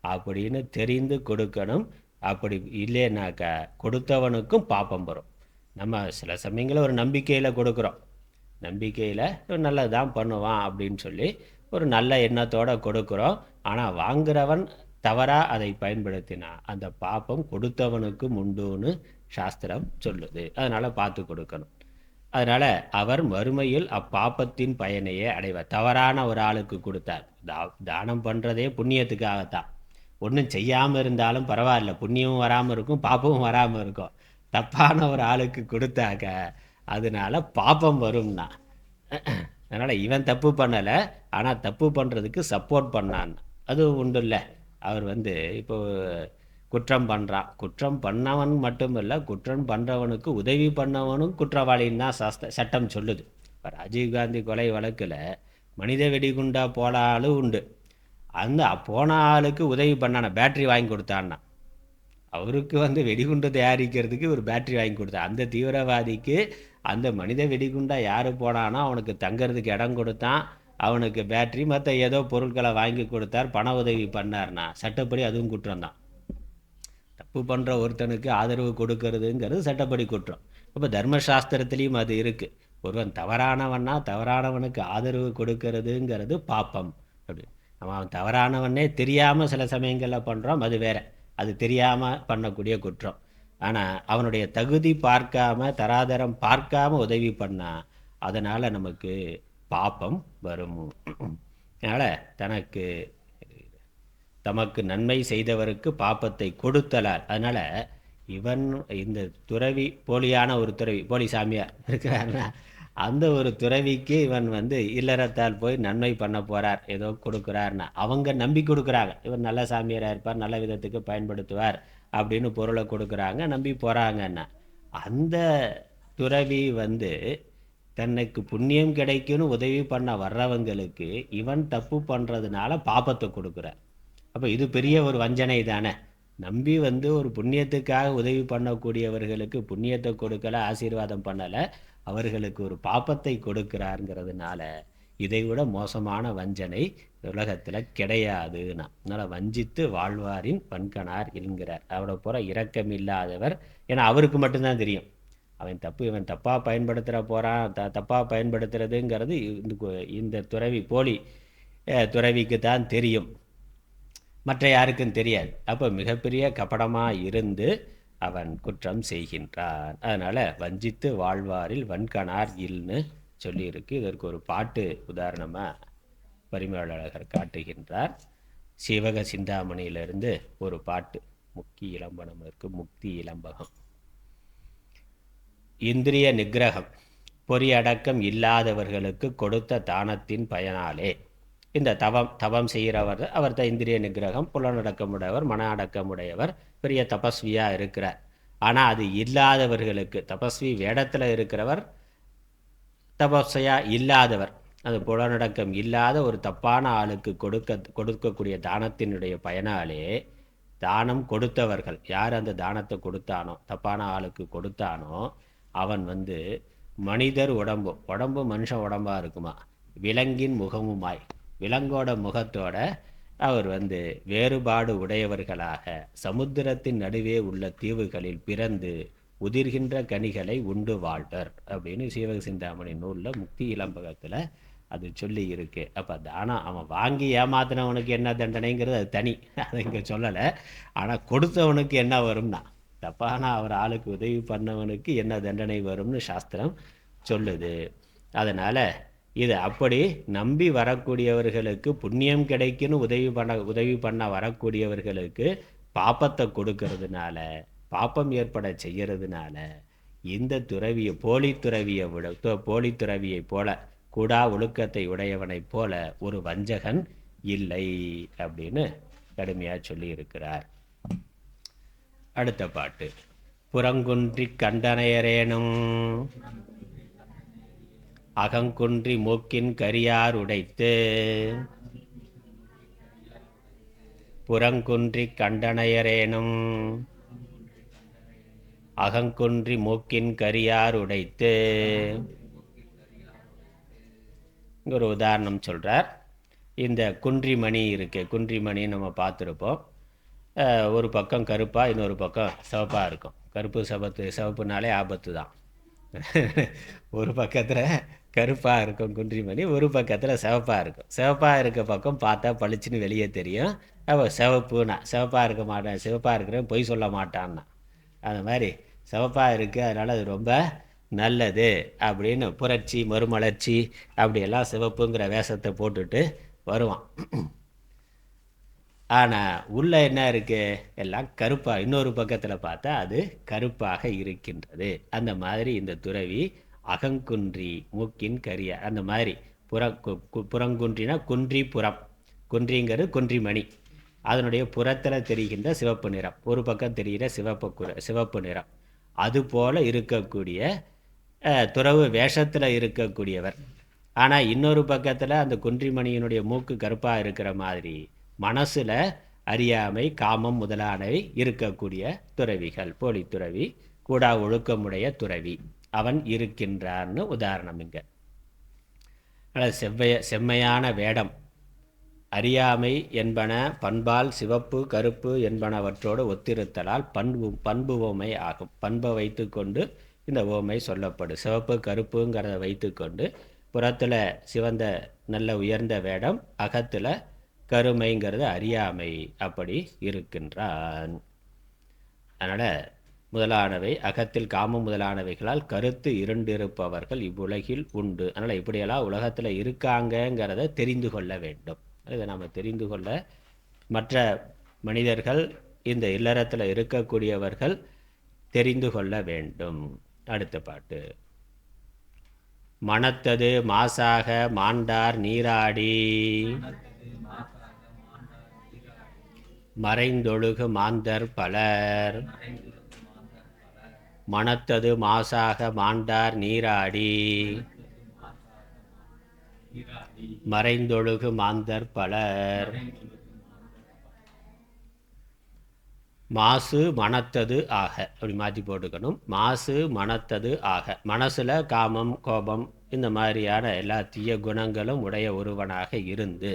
அப்படின்னு தெரிந்து கொடுக்கணும். அப்படி இல்லைன்னாக்கா கொடுத்தவனுக்கும் பாப்பம் வரும். நம்ம சில சமயங்களில் ஒரு நம்பிக்கையில் கொடுக்குறோம், நம்பிக்கையில் நல்லதான் பண்ணுவான் அப்படின்னு சொல்லி ஒரு நல்ல எண்ணத்தோடு கொடுக்குறோம். ஆனால் வாங்குறவன் தவறாக அதை பயன்படுத்தினா அந்த பாப்பம் கொடுத்தவனுக்கும் உண்டுன்னு சாஸ்திரம் சொல்லுது. அதனால் பார்த்து கொடுக்கணும். அதனால் அவர் மறுமையில் அப்பாப்பத்தின் பயனையே அடைவார். தவறான ஒரு ஆளுக்கு கொடுத்தார். தானம் பண்ணுறதே புண்ணியத்துக்காகத்தான். ஒன்றும் செய்யாமல் இருந்தாலும் பரவாயில்ல, புண்ணியமும் வராமல் இருக்கும், பாப்பமும் வராமல் இருக்கும். தப்பான ஒரு ஆளுக்கு கொடுத்தாக்க அதனால பாப்பம் வரும்னா, அதனால் இவன் தப்பு பண்ணலை, ஆனால் தப்பு பண்ணுறதுக்கு சப்போர்ட் பண்ணான், அது உண்டு இல்லை. அவர் இப்போ குற்றம் பண்ணுறான், குற்றம் பண்ணவன் மட்டும் இல்லை, குற்றம் பண்ணுறவனுக்கு உதவி பண்ணவனும் குற்றவாளின்னு தான் சட்டம் சொல்லுது. இப்போ ராஜீவ்காந்தி கொலை வழக்கில் மனித வெடிகுண்டா போன ஆளும் உண்டு. அந்த போன ஆளுக்கு உதவி பண்ணான, பேட்ரி வாங்கி கொடுத்தான்னா, அவருக்கு வெடிகுண்டு தயாரிக்கிறதுக்கு ஒரு பேட்ரி வாங்கி கொடுத்தான். அந்த தீவிரவாதிக்கு அந்த மனித வெடிகுண்டா யார் போனானோ அவனுக்கு தங்கிறதுக்கு இடம் கொடுத்தான், அவனுக்கு பேட்ரி மற்ற ஏதோ பொருட்களை வாங்கி கொடுத்தார், பண உதவி பண்ணார்னா சட்டப்படி அதுவும் குற்றம் தான். தப்பு பண்ணுற ஒருத்தனுக்கு ஆதரவு கொடுக்கறதுங்கிறது சட்டப்படி குற்றம். இப்போ தர்மசாஸ்திரத்துலேயும் அது இருக்குது. ஒருவன் தவறானவன்னா தவறானவனுக்கு ஆதரவு கொடுக்கறதுங்கிறது பாப்பம். அப்படி அவன் தவறானவனே தெரியாமல் சில சமயங்களில் பண்ணுறோம், அது வேற, அது தெரியாமல் பண்ணக்கூடிய குற்றம். ஆனால் அவனுடைய தகுதி பார்க்காம தராதரம் பார்க்காம உதவி பண்ணால் அதனால் நமக்கு பாப்பம் வரும். அதனால் தமக்கு நன்மை செய்தவருக்கு பாப்பத்தை கொடுத்தலால். அதனால் இவன் இந்த துறவி, போலியான ஒரு துறவி, போலி சாமியார் இருக்கிறாருன்னா அந்த ஒரு துறவிக்கு இவன் இல்லறத்தால் போய் நன்மை பண்ண போகிறார், ஏதோ கொடுக்குறாருன்னா அவங்க நம்பி கொடுக்குறாங்க, இவர் நல்ல சாமியாராக இருப்பார், நல்ல விதத்துக்கு பயன்படுத்துவார் அப்படின்னு பொருளை கொடுக்குறாங்க, நம்பி போகிறாங்கன்னா அந்த துறவி தனக்கு புண்ணியம் கிடைக்கும்னு உதவி பண்ண வர்றவங்களுக்கு இவன் தப்பு பண்ணுறதுனால பாப்பத்தை கொடுக்குறார். அப்போ இது பெரிய ஒரு வஞ்சனை தானே. நம்பி ஒரு புண்ணியத்துக்காக உதவி பண்ணக்கூடியவர்களுக்கு புண்ணியத்தை கொடுக்கலை, ஆசீர்வாதம் பண்ணலை, அவர்களுக்கு ஒரு பாப்பத்தை கொடுக்கிறாருங்கிறதுனால இதை விட மோசமான வஞ்சனை உலகத்தில் கிடையாதுன்னா. அதனால் வஞ்சித்து வாழ்வாரின் வன்கணார் என்கிறார். அவரை போகிற இரக்கம் இல்லாதவர், ஏன்னா அவருக்கு மட்டும்தான் தெரியும் அவன் தப்பு, இவன் தப்பாக பயன்படுத்துகிற போகிறான், தப்பாக பயன்படுத்துறதுங்கிறது இந்த துறவி, போலி துறவிக்கு தான் தெரியும், மற்ற யாருக்கும் தெரியாது. அப்போ மிகப்பெரிய கபடமாக இருந்து அவன் குற்றம் செய்கின்றான். அதனால் வஞ்சித்து வாழ்வாரில் வன்கணார் இல்னு சொல்லியிருக்கு. இதற்கு ஒரு பாட்டு உதாரணமாக பரிமேலழகர் காட்டுகின்றார். சிவக சிந்தாமணியிலிருந்து ஒரு பாட்டு, முக்கி இளம்பனம் இருக்கு, முக்தி இளம்பகம். இந்திரிய நிகிரகம் பொறியடக்கம் இல்லாதவர்களுக்கு கொடுத்த தானத்தின் பயனாலே. இந்த தவம் செய்கிறவர், அவர் தான் இந்திரிய நிகிரகம், புலனடக்கமுடையவர், மன அடக்கமுடையவர், பெரிய தபஸ்வியாக இருக்கிறார். ஆனால் அது இல்லாதவர்களுக்கு, தபஸ்வி வேடத்தில் இருக்கிறவர் தபஸ்வியாக இல்லாதவர், அது புலனடக்கம் இல்லாத ஒரு தப்பான ஆளுக்கு கொடுக்கக்கூடிய தானத்தினுடைய பயனாலே, தானம் கொடுத்தவர்கள் யார் அந்த தானத்தை கொடுத்தானோ, தப்பான ஆளுக்கு கொடுத்தானோ, அவன் மனிதர் உடம்பு மனுஷன் உடம்பாக இருக்குமா, விலங்கின் முகமுமாய், விலங்கோட முகத்தோட அவர் வேறுபாடு உடையவர்களாக சமுத்திரத்தின் நடுவே உள்ள தீவுகளில் பிறந்து உதிர்கின்ற கனிகளை உண்டு வாழ்வர் அப்படின்னு சீவக சிந்தாமணி நூலில் முக்தி இளம்பகத்தில் அது சொல்லி இருக்கு. அப்போ தானம் அவன் வாங்கி ஏமாத்தினவனுக்கு என்ன தண்டனைங்கிறது அது தனி, அதை இங்கே சொல்லலை. ஆனால் கொடுத்தவனுக்கு என்ன வரும்னா, தப்பான அவர் ஆளுக்கு உதவி பண்ணவனுக்கு என்ன தண்டனை வரும்னு சாஸ்திரம் சொல்லுது. அதனால் இது அப்படி நம்பி வரக்கூடியவர்களுக்கு புண்ணியம் கிடைக்குன்னு உதவி பண்ண வரக்கூடியவர்களுக்கு பாப்பத்தை கொடுக்கறதுனால, பாப்பம் ஏற்பட செய்கிறதுனால இந்த துறவியை, போலி துறவியை போல, கூடா ஒழுக்கத்தை உடையவனைப் போல ஒரு வஞ்சகன் இல்லை அப்படின்னு கடுமையாக சொல்லி இருக்கிறார். அடுத்த பாட்டு. புறங்குன்றி கண்டனையரேனும் அகங்குன்றி மூக்கின் கரியார் உடைத்து. புறங்குன்றி கண்டனையரேனும் அகங்குன்றி மூக்கின் கரியார் உடைத்து. இங்கே ஒரு உதாரணம் சொல்கிறார். இந்த குன்றிமணி இருக்குது. குன்றிமணி நம்ம பார்த்துருப்போம். ஒரு பக்கம் கருப்பாக, இன்னொரு பக்கம் சிவப்பாக இருக்கும். கருப்பு சிவப்புனாலே ஆபத்து தான். ஒரு பக்கத்தில் கருப்பாக இருக்கும் குன்றிமணி, ஒரு பக்கத்தில் சிவப்பாக இருக்கும். சிவப்பாக இருக்க பக்கம் பார்த்தா பளிச்சுன்னு வெளியே தெரியும். அப்போ சிவப்புனா சிவப்பாக இருக்க மாட்டேன், சிவப்பாக இருக்கிறேன் பொய் சொல்ல மாட்டான்னா. அந்த மாதிரி சிவப்பாக இருக்குது, அதனால் அது ரொம்ப நல்லது அப்படின்னு புரட்சி மறுமலர்ச்சி அப்படியெல்லாம் சிவப்புங்கிற வேஷத்தை போட்டுட்டு வருவான். ஆனால் உள்ளே என்ன இருக்குது? எல்லாம் கருப்பாக. இன்னொரு பக்கத்தில் பார்த்தா அது கருப்பாக இருக்கின்றது. அந்த மாதிரி இந்த துறவி அகங்குன்றி மூக்கின் கரியா, அந்த மாதிரி புறங்குன்றினா குன்றி புறம். குன்றிங்கிறது குன்றிமணி, அதனுடைய புறத்தில் தெரிகின்ற சிவப்பு நிறம், ஒரு பக்கம் தெரிகிற சிவப்பு நிறம். அதுபோல் இருக்கக்கூடிய துறவு வேஷத்தில் இருக்கக்கூடியவர். ஆனால் இன்னொரு பக்கத்தில் அந்த குன்றிமணியினுடைய மூக்கு கருப்பாக இருக்கிற மாதிரி மனசில் அறியாமை காமம் முதலானவை இருக்கக்கூடிய துறவிகள், போலி துறவி, கூடா ஒழுக்கமுடைய துறவி அவன் இருக்கின்றான்னு உதாரணம் இங்கே. செம்மையான வேடம் அறியாமை என்பன பண்பால் சிவப்பு கருப்பு என்பனவற்றோடு ஒத்திருத்தலால் பண்பு ஓமை ஆகும். பண்பை வைத்து கொண்டு இந்த ஓமை சொல்லப்படும். சிவப்பு கருப்புங்கிறத வைத்து கொண்டு புறத்தில் சிவந்த நல்ல உயர்ந்த வேடம், அகத்தில் கருமைங்கிறது அறியாமை, அப்படி இருக்கின்றான். அதனால் முதலானவை அகத்தில் காமம் முதலானவைகளால் கருத்து இருண்டிருப்பவர்கள் இவ்வுலகில் உண்டு. அதனால் இப்படியெல்லாம் உலகத்தில் இருக்காங்கங்கிறத தெரிந்து கொள்ள வேண்டும். இதை நாம் தெரிந்து கொள்ள மற்ற மனிதர்கள், இந்த இல்லறத்தில் இருக்கக்கூடியவர்கள் தெரிந்து கொள்ள வேண்டும். அடுத்த பாட்டு. மனத்தது மாசாக மாண்டார் நீராடி மறைந்தொழுகு மாந்தர் பலர். மனத்தது மாசாக மாண்டார் நீராடி மறைந்தொழுகு மாந்தர் பலர். மாசு மனத்தது ஆக, அப்படி மாற்றி போட்டுக்கணும். மாசு மனத்தது ஆக, மனசில் காமம் கோபம் இந்த மாதிரியான எல்லா தீய குணங்களும் உடைய ஒருவனாக இருந்து.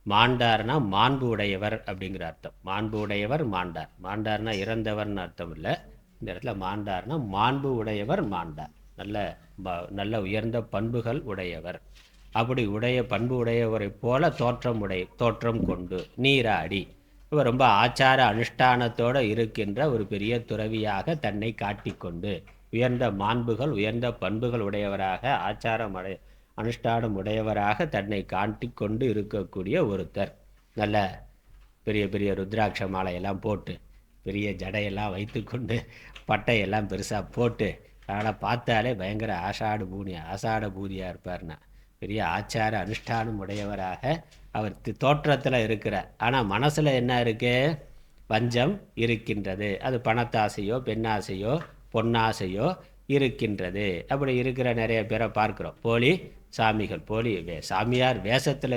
மாண்டார்னா மாண்பு உடையவர் அப்படிங்கிற அர்த்தம். மாண்பு உடையவர் மாண்டார். மாண்டார்னா இறந்தவர்னு அர்த்தம் இல்லை. இந்த இடத்துல மாண்டார்னா மாண்பு உடையவர் மாண்டார், நல்ல உயர்ந்த பண்புகள் உடையவர். அப்படி பண்பு உடையவரை போல தோற்றம் கொண்டு நீராடி, இவர் ரொம்ப ஆச்சார அனுஷ்டானத்தோடு இருக்கின்ற ஒரு பெரிய துறவியாக தன்னை காட்டிக்கொண்டு, உயர்ந்த மாண்புகள் உயர்ந்த பண்புகள் உடையவராக ஆச்சாரம் அனுஷ்டானம் உடையவராக தன்னை காட்டிக்கொண்டு இருக்கக்கூடிய ஒருத்தர். நல்ல பெரிய பெரிய ருத்ராட்ச மாலையெல்லாம் போட்டு, பெரிய ஜடையெல்லாம் வைத்து கொண்டு, பட்டையெல்லாம் பெருசாக போட்டு, அதனால் பார்த்தாலே பயங்கர ஆசாட பூதியாக இருப்பார்னா, பெரிய ஆச்சார அனுஷ்டானம் உடையவராக அவர் தோற்றத்தில் இருக்கிறார். ஆனால் மனசில் என்ன இருக்கு? வஞ்சம் இருக்கின்றது. அது பணத்தாசையோ பெண்ணாசையோ பொன்னாசையோ இருக்கின்றது. அப்படி இருக்கிற நிறைய பேரை பார்க்குறோம். போலி சாமிகள், சாமியார் வேஷத்தில்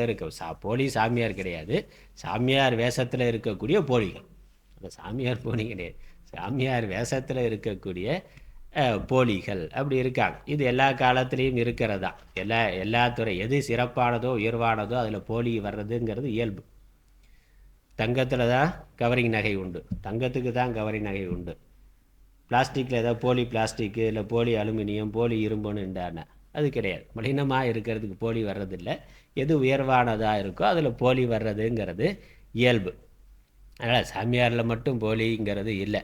போலி சாமியார் கிடையாது, சாமியார் வேஷத்தில் இருக்கக்கூடிய போலிகள். அந்த சாமியார் போலி கிடையாது, சாமியார் வேஷத்தில் இருக்கக்கூடிய போலிகள் அப்படி இருக்காங்க. இது எல்லா காலத்துலேயும் இருக்கிறதா. எல்லா துறை எது சிறப்பானதோ உயர்வானதோ அதில் போலி வர்றதுங்கிறது இயல்பு. தங்கத்தில் தான் கவரிங் நகை உண்டு, தங்கத்துக்கு தான் கவரிங் நகை உண்டு. பிளாஸ்டிக்கில் ஏதாவது போலி பிளாஸ்டிக்கு இல்லை போலி அலுமினியம் போலி இரும்புன்னு அது கிடையாது. மலினமாக இருக்கிறதுக்கு போலி வர்றதில்லை. எது உயர்வானதாக இருக்கோ அதில் போலி வர்றதுங்கிறது இயல்பு. அதனால் சாமியாரில் மட்டும் போலிங்கிறது இல்லை,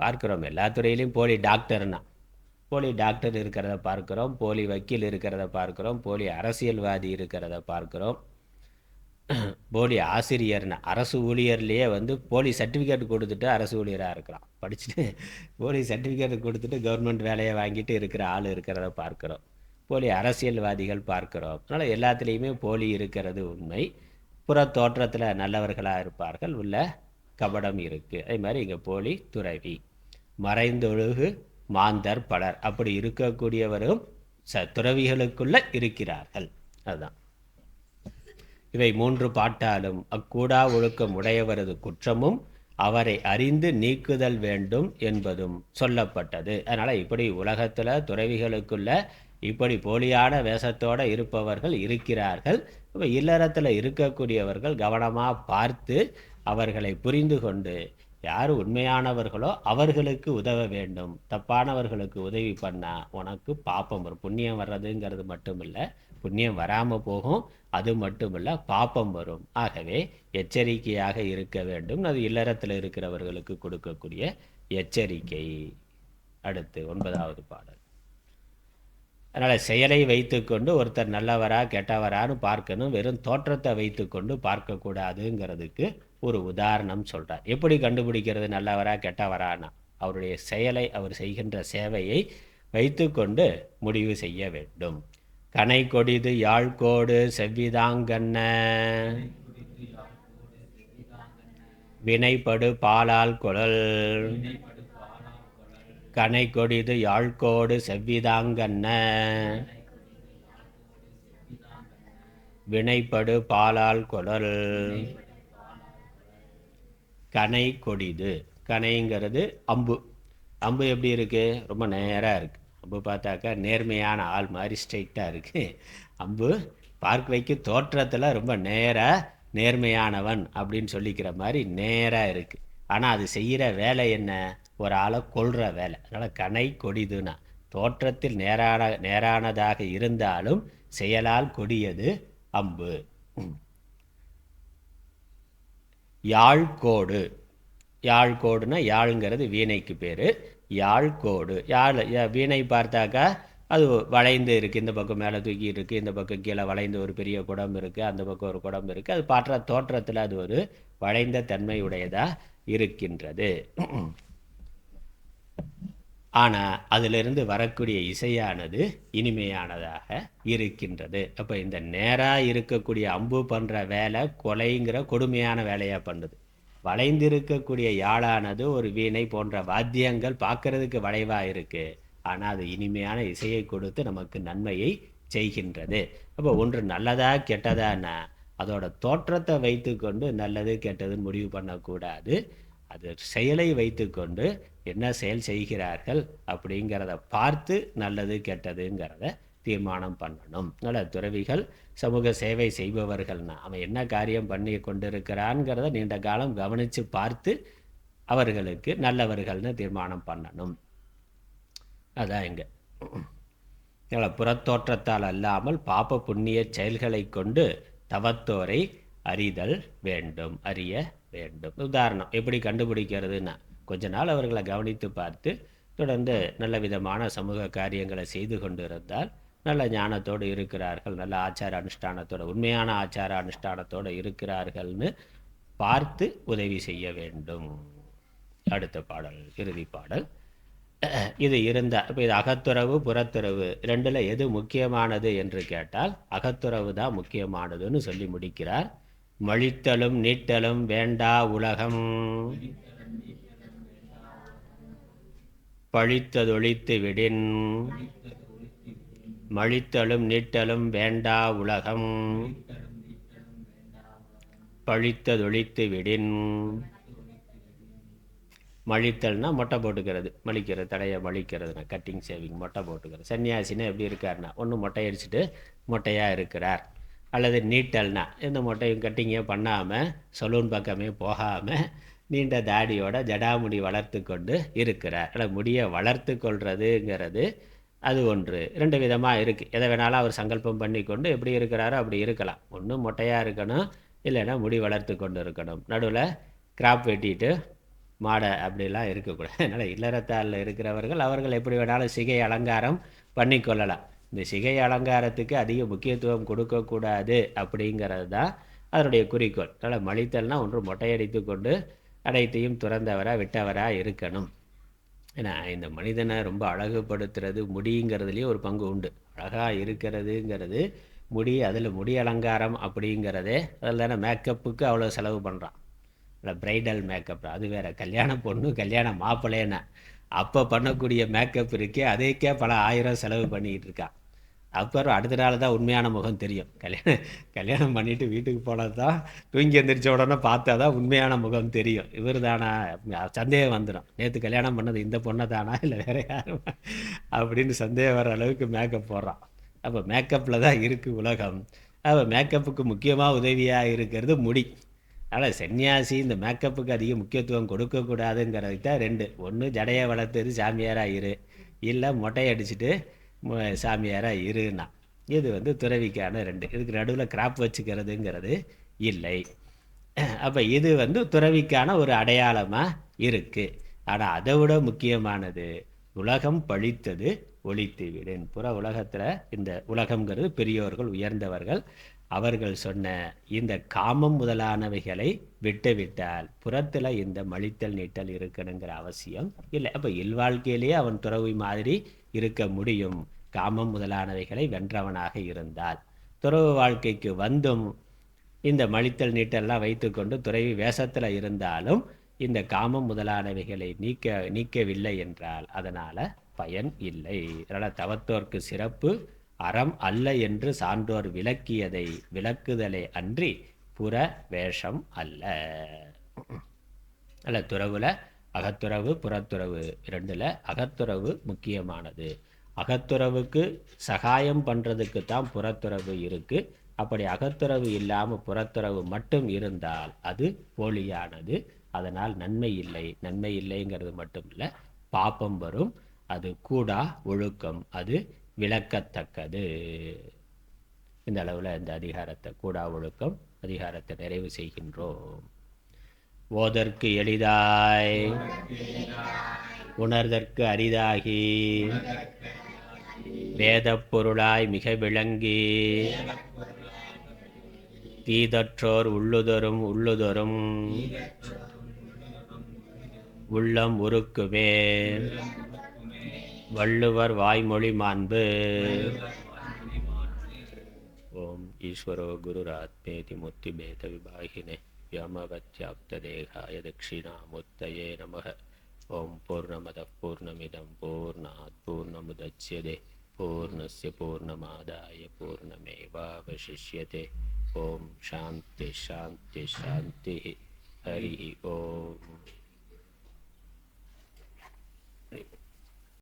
பார்க்குறோம். எல்லா துறையிலையும் போலி டாக்டர் இருக்கிறத பார்க்குறோம், போலி வக்கீல் இருக்கிறத பார்க்குறோம், போலி அரசியல்வாதி இருக்கிறத பார்க்குறோம், போலி ஆசிரியர்னா அரசு ஊழியர்லேயே போலி சர்டிஃபிகேட் கொடுத்துட்டு அரசு ஊழியராக இருக்கிறான். படிச்சுட்டு போலி சர்டிஃபிகேட் கொடுத்துட்டு கவர்மெண்ட் வேலையை வாங்கிட்டு இருக்கிற ஆள் இருக்கிறத பார்க்குறோம். போலி அரசியல்வாதிகள் பார்க்குறோம். அதனால் எல்லாத்துலேயுமே போலி இருக்கிறது உண்மை. புற தோற்றத்தில் நல்லவர்களாக இருப்பார்கள், உள்ள கபடம் இருக்குது. அதே மாதிரி இங்கே போலி துறவி. மறைந்தொழுகு மாந்தர் பலர், அப்படி இருக்கக்கூடியவரும் துறவிகளுக்குள்ள இருக்கிறார்கள். அதுதான் இவை 3 பாட்டாலும் அக்கூடா ஒழுக்கம் உடையவரது குற்றமும் அவரை அறிந்து நீக்குதல் வேண்டும் என்பதும் சொல்லப்பட்டது. அதனால் இப்படி உலகத்தில் துறவிகளுக்குள்ள இப்படி போலியான வேஷத்தோடு இருப்பவர்கள் இருக்கிறார்கள். இப்போ இல்லறத்தில் இருக்கக்கூடியவர்கள் கவனமாக பார்த்து அவர்களை புரிந்து கொண்டு யார் உண்மையானவர்களோ அவர்களுக்கு உதவ வேண்டும். தப்பானவர்களுக்கு உதவி பண்ணால் உனக்கு பாப்பம் வரும். புண்ணியம் வர்றதுங்கிறது மட்டும் இல்லை, புண்ணியம் வராமல் போகும், அது மட்டும் இல்லை பாப்பம் வரும். ஆகவே எச்சரிக்கையாக இருக்க வேண்டும். அது இல்லறத்தில் இருக்கிறவர்களுக்கு கொடுக்கக்கூடிய எச்சரிக்கை. அடுத்து 9வது பாடல். அதனால் செயலை வைத்துக்கொண்டு ஒருத்தர் நல்லவரா கெட்டவரான்னு பார்க்கணும், வெறும் தோற்றத்தை வைத்துக்கொண்டு பார்க்கக்கூடாதுங்கிறதுக்கு ஒரு உதாரணம் சொல்கிறார். எப்படி கண்டுபிடிக்கிறது நல்லவரா கெட்டவரானா? அவருடைய செயலை, அவர் செய்கின்ற சேவையை வைத்துக்கொண்டு முடிவு செய்ய வேண்டும். கனை கொடிது யாழ்கோடு செவ்விதாங்கண்ண வினைப்படு பாலால் குழல். கனை கொடிது யாழ்கோடு செவ்விதாங்கண்ண வினைப்படு பாலால் குழல். கனை கொடிது, கனைங்கிறது அம்பு. அம்பு எப்படி இருக்குது? ரொம்ப நேராக இருக்குது. அம்பு பார்த்தாக்கா நேர்மையான ஆள் மாதிரி ஸ்ட்ரைட்டாக இருக்குது. அம்பு பார்க்க வைக்க தோற்றத்தில் ரொம்ப நேராக நேர்மையானவன் அப்படின்னு சொல்லிக்கிற மாதிரி நேராக இருக்குது. ஆனால் அது செய்கிற வேலை என்ன? ஒரு ஆளை கொல்ற வேலை. அதனால் கனை கொடிதுன்னா தோற்றத்தில் நேரானதாக இருந்தாலும் செயலால் கொடியது அம்பு. யாழ்கோடு, யாழ்கோடுனா யாழ்ங்கிறது வீணைக்கு பேர். யாழ்கோடு, யாழ் வீணை பார்த்தாக்கா அது வளைந்து இருக்குது. இந்த பக்கம் மேலே தூக்கி இருக்குது, இந்த பக்கம் கீழே வளைந்து ஒரு பெரிய குடம் இருக்குது, அந்த பக்கம் ஒரு குடம் இருக்குது. அது பாற்ற தோற்றத்தில் அது ஒரு வளைந்த தன்மையுடையதாக இருக்கின்றது. ஆனால் அதிலிருந்து வரக்கூடிய இசையானது இனிமையானதாக இருக்கின்றது. அப்போ இந்த நேராக இருக்கக்கூடிய அம்பு பண்ணுற வேலை கொலைங்கிற கொடுமையான வேலையாக பண்ணுது. வளைந்திருக்கக்கூடிய யாழானது ஒரு வீணை போன்ற வாத்தியங்கள் பார்க்கறதுக்கு வளைவாக இருக்குது, ஆனால் அது இனிமையான இசையை கொடுத்து நமக்கு நன்மையை செய்கின்றது. அப்போ ஒன்று நல்லதா கெட்டதான்னா அதோட தோற்றத்தை வைத்து கொண்டு நல்லது கெட்டதுன்னு முடிவு பண்ணக்கூடாது. அது செயலை வைத்து கொண்டு என்ன செயல் செய்கிறார்கள் அப்படிங்கிறத பார்த்து நல்லது கெட்டதுங்கிறத தீர்மானம் பண்ணணும். அதனால் துறவிகள் சமூக சேவை செய்பவர்கள்னா அவன் என்ன காரியம் பண்ணி கொண்டிருக்கிறான்ங்கிறத நீண்ட காலம் கவனித்து பார்த்து அவர்களுக்கு நல்லவர்கள்னு தீர்மானம் பண்ணணும். அதான் இங்கே புறத்தோற்றத்தால் அல்லாமல் பாப்ப புண்ணிய செயல்களை கொண்டு தவத்தோரை அறிதல் வேண்டும், அறிய வேண்டும். உதாரணம் எப்படி கண்டுபிடிக்கிறதுன்னா, கொஞ்ச நாள் அவர்களை கவனித்து பார்த்து தொடர்ந்து நல்ல விதமான சமூக காரியங்களை செய்து கொண்டு இருந்தால் நல்ல ஞானத்தோடு இருக்கிறார்கள், நல்ல ஆச்சார அனுஷ்டானத்தோடு, உண்மையான ஆச்சார அனுஷ்டானத்தோடு இருக்கிறார்கள்னு பார்த்து உதவி செய்ய வேண்டும். அடுத்த பாடல், இறுதி பாடல். இது இருந்தால் இப்போ இது அகத்துறவு புறத்துறவு ரெண்டில் எது முக்கியமானது என்று கேட்டால் அகத்துறவு தான் முக்கியமானதுன்னு சொல்லி முடிக்கிறார். மழித்தலும் நீட்டலும் வேண்டா உலகம் பழித்ததொழித்து விடின். மழித்தலும் நீட்டலும் வேண்டா உலகம் பழித்ததொழித்து விடின். மழித்தல்னா மொட்டை போட்டுக்கிறது, மலிக்கிறது, தடையை மலிக்கிறதுனா கட்டிங் சேவிங், மொட்டை போட்டுக்கிறது. சன்னியாசினா எப்படி இருக்காருனா ஒன்று மொட்டை அடிச்சுட்டு மொட்டையாக இருக்கிறார், அல்லது நீட்டல்னா எந்த மொட்டையும் கட்டிங்கே பண்ணாமல் சலூன் பக்கமே போகாமல் நீண்ட தாடியோட ஜடாமுடி வளர்த்து கொண்டு இருக்கிறார். அல்ல முடியை வளர்த்து கொள்றதுங்கிறது அது ஒன்று. ரெண்டு விதமாக இருக்குது. எதை வேணாலும் அவர் சங்கல்பம் பண்ணி கொண்டு எப்படி இருக்கிறாரோ அப்படி இருக்கலாம். ஒன்று மொட்டையாக இருக்கணும், இல்லைன்னா முடி வளர்த்து கொண்டு இருக்கணும். நடுவில் கிராப் வெட்டிட்டு மாடை அப்படிலாம் இருக்கக்கூடாது. அதனால் இல்லறத்தாளில் இருக்கிறவர்கள் அவர்கள் எப்படி வேணாலும் சிகை அலங்காரம் பண்ணிக்கொள்ளலாம். இந்த சிகை அலங்காரத்துக்கு அதிக முக்கியத்துவம் கொடுக்கக்கூடாது அப்படிங்கிறது தான் அதனுடைய குறிக்கோள். அதனால் மலித்தல்னால் ஒன்று மொட்டையடித்து கொண்டு அனைத்தையும் துறந்தவராக விட்டவராக இருக்கணும். ஏன்னா இந்த மனிதனை ரொம்ப அழகுபடுத்துறது முடிங்கிறதுலேயே ஒரு பங்கு உண்டு. அழகாக இருக்கிறதுங்கிறது முடி, அதில் முடி அலங்காரம் அப்படிங்கிறதே அதில் தானே மேக்கப்புக்கு அவ்வளோ செலவு பண்ணுறான். இல்லை ப்ரைடல் மேக்கப் அது வேறு. கல்யாண பொண்ணு கல்யாண மாப்பிள்ளைன்னா அப்போ பண்ணக்கூடிய மேக்கப் இருக்கே, அதேக்கே பல ஆயிரம் செலவு பண்ணிக்கிட்டு இருக்கான். அப்புறம் அடுத்த நாள் தான் உண்மையான முகம் தெரியும். கல்யாணம் பண்ணிவிட்டு வீட்டுக்கு போனது தான் தூங்கி எந்திரிச்ச உடனே பார்த்தா தான் உண்மையான முகம் தெரியும். இவர் தானா சந்தேகம் வந்துடும். நேற்று கல்யாணம் பண்ணது இந்த பொண்ணை தானா இல்லை வேறு யாரும் அப்படின்னு சந்தேகம் வர அளவுக்கு மேக்கப் போடுறான். அப்போ மேக்கப்பில் தான் இருக்குது உலகம். அப்போ மேக்கப்புக்கு முக்கியமாக உதவியாக இருக்கிறது முடி. அதனால் சன்னியாசி இந்த மேக்கப்புக்கு அதிக முக்கியத்துவம் கொடுக்கக்கூடாதுங்கிறது தான் ரெண்டு. ஒன்று ஜடையை வளர்த்துது சாமியாராக இரு, இல்லை மொட்டையை அடிச்சுட்டு சாமியாராக இருன்னா. இது துறவிக்கான ரெண்டு. இதுக்கு நடுவில் கிராப் வச்சுக்கிறதுங்கிறது இல்லை. அப்போ இது துறவிக்கான ஒரு அடையாளமாக இருக்குது. ஆனால் அதை விட முக்கியமானது உலகம் பழித்தது ஒழித்து விடேன். புற உலகத்தில் இந்த உலகம்ங்கிறது பெரியோர்கள் உயர்ந்தவர்கள் அவர்கள் சொன்ன இந்த காமம் முதலானவைகளை விட்டுவிட்டால் புறத்தில் இந்த மழித்தல் நீட்டல் இருக்கணுங்கிற அவசியம் இல்லை. அப்போ இல்வாழ்க்கையிலேயே அவன் துறவி மாதிரி இருக்க முடியும் காமம் முதலானவைகளை வென்றவனாக இருந்தால். துறவு வாழ்க்கைக்கு வந்தும் இந்த மழித்தல் நீட்டெல்லாம் வைத்துக்கொண்டு துறவி வேஷத்தில் இருந்தாலும் இந்த காமம் முதலானவைகளை நீக்கவில்லை என்றால் அதனால் பயன் இல்லை. அதனால் தவத்தோர்க்கு சிறப்பு அறம் அல்ல என்று சான்றோர் விளக்கியதை விளக்குதலே அன்றி புற வேஷம் அல்ல. அல்ல துறவில் அகத்துறவு புறத்துறவு ரெண்டில் அகத்துறவு முக்கியமானது. அகத்துறவுக்கு சகாயம் பண்ணுறதுக்கு தான் புறத்துறவு இருக்குது. அப்படி அகத்துறவு இல்லாமல் புறத்துறவு மட்டும் இருந்தால் அது போலியானது. அதனால் நன்மை இல்லை. நன்மை இல்லைங்கிறது மட்டும் இல்லை, பாப்பம் வரும். அது கூடா ஒழுக்கம், அது விளக்கத்தக்கது. இந்த அளவில் இந்த அதிகாரத்தை கூடா ஒழுக்கம் அதிகாரத்தை நிறைவு செய்கின்றோம். ஓதற்கு எளிதாய் உணர்தற்கு அரிதாகி வேத பொருளாய் மிக விளங்கி தீதற்றோர் உள்ளுதொரும் உள்ளம் உருக்குமே வள்ளுவர் வாய்மொழி மாண்பு. ஓம் ஈஸ்வரோ குருராத்மேதி மூர்த்தி பேத விபாகினே व्योमवत्याप्तदेहाय दक्षिणामूर्तये नमः. ओं पूर्णमदः पूर्णमिदं पूर्णात् पूर्णमुदच्यते पूर्णस्य पूर्णमादाय पूर्णमेवावशिष्यते. ओं शान्ति शान्ति शान्तिः. हरिः ओम्.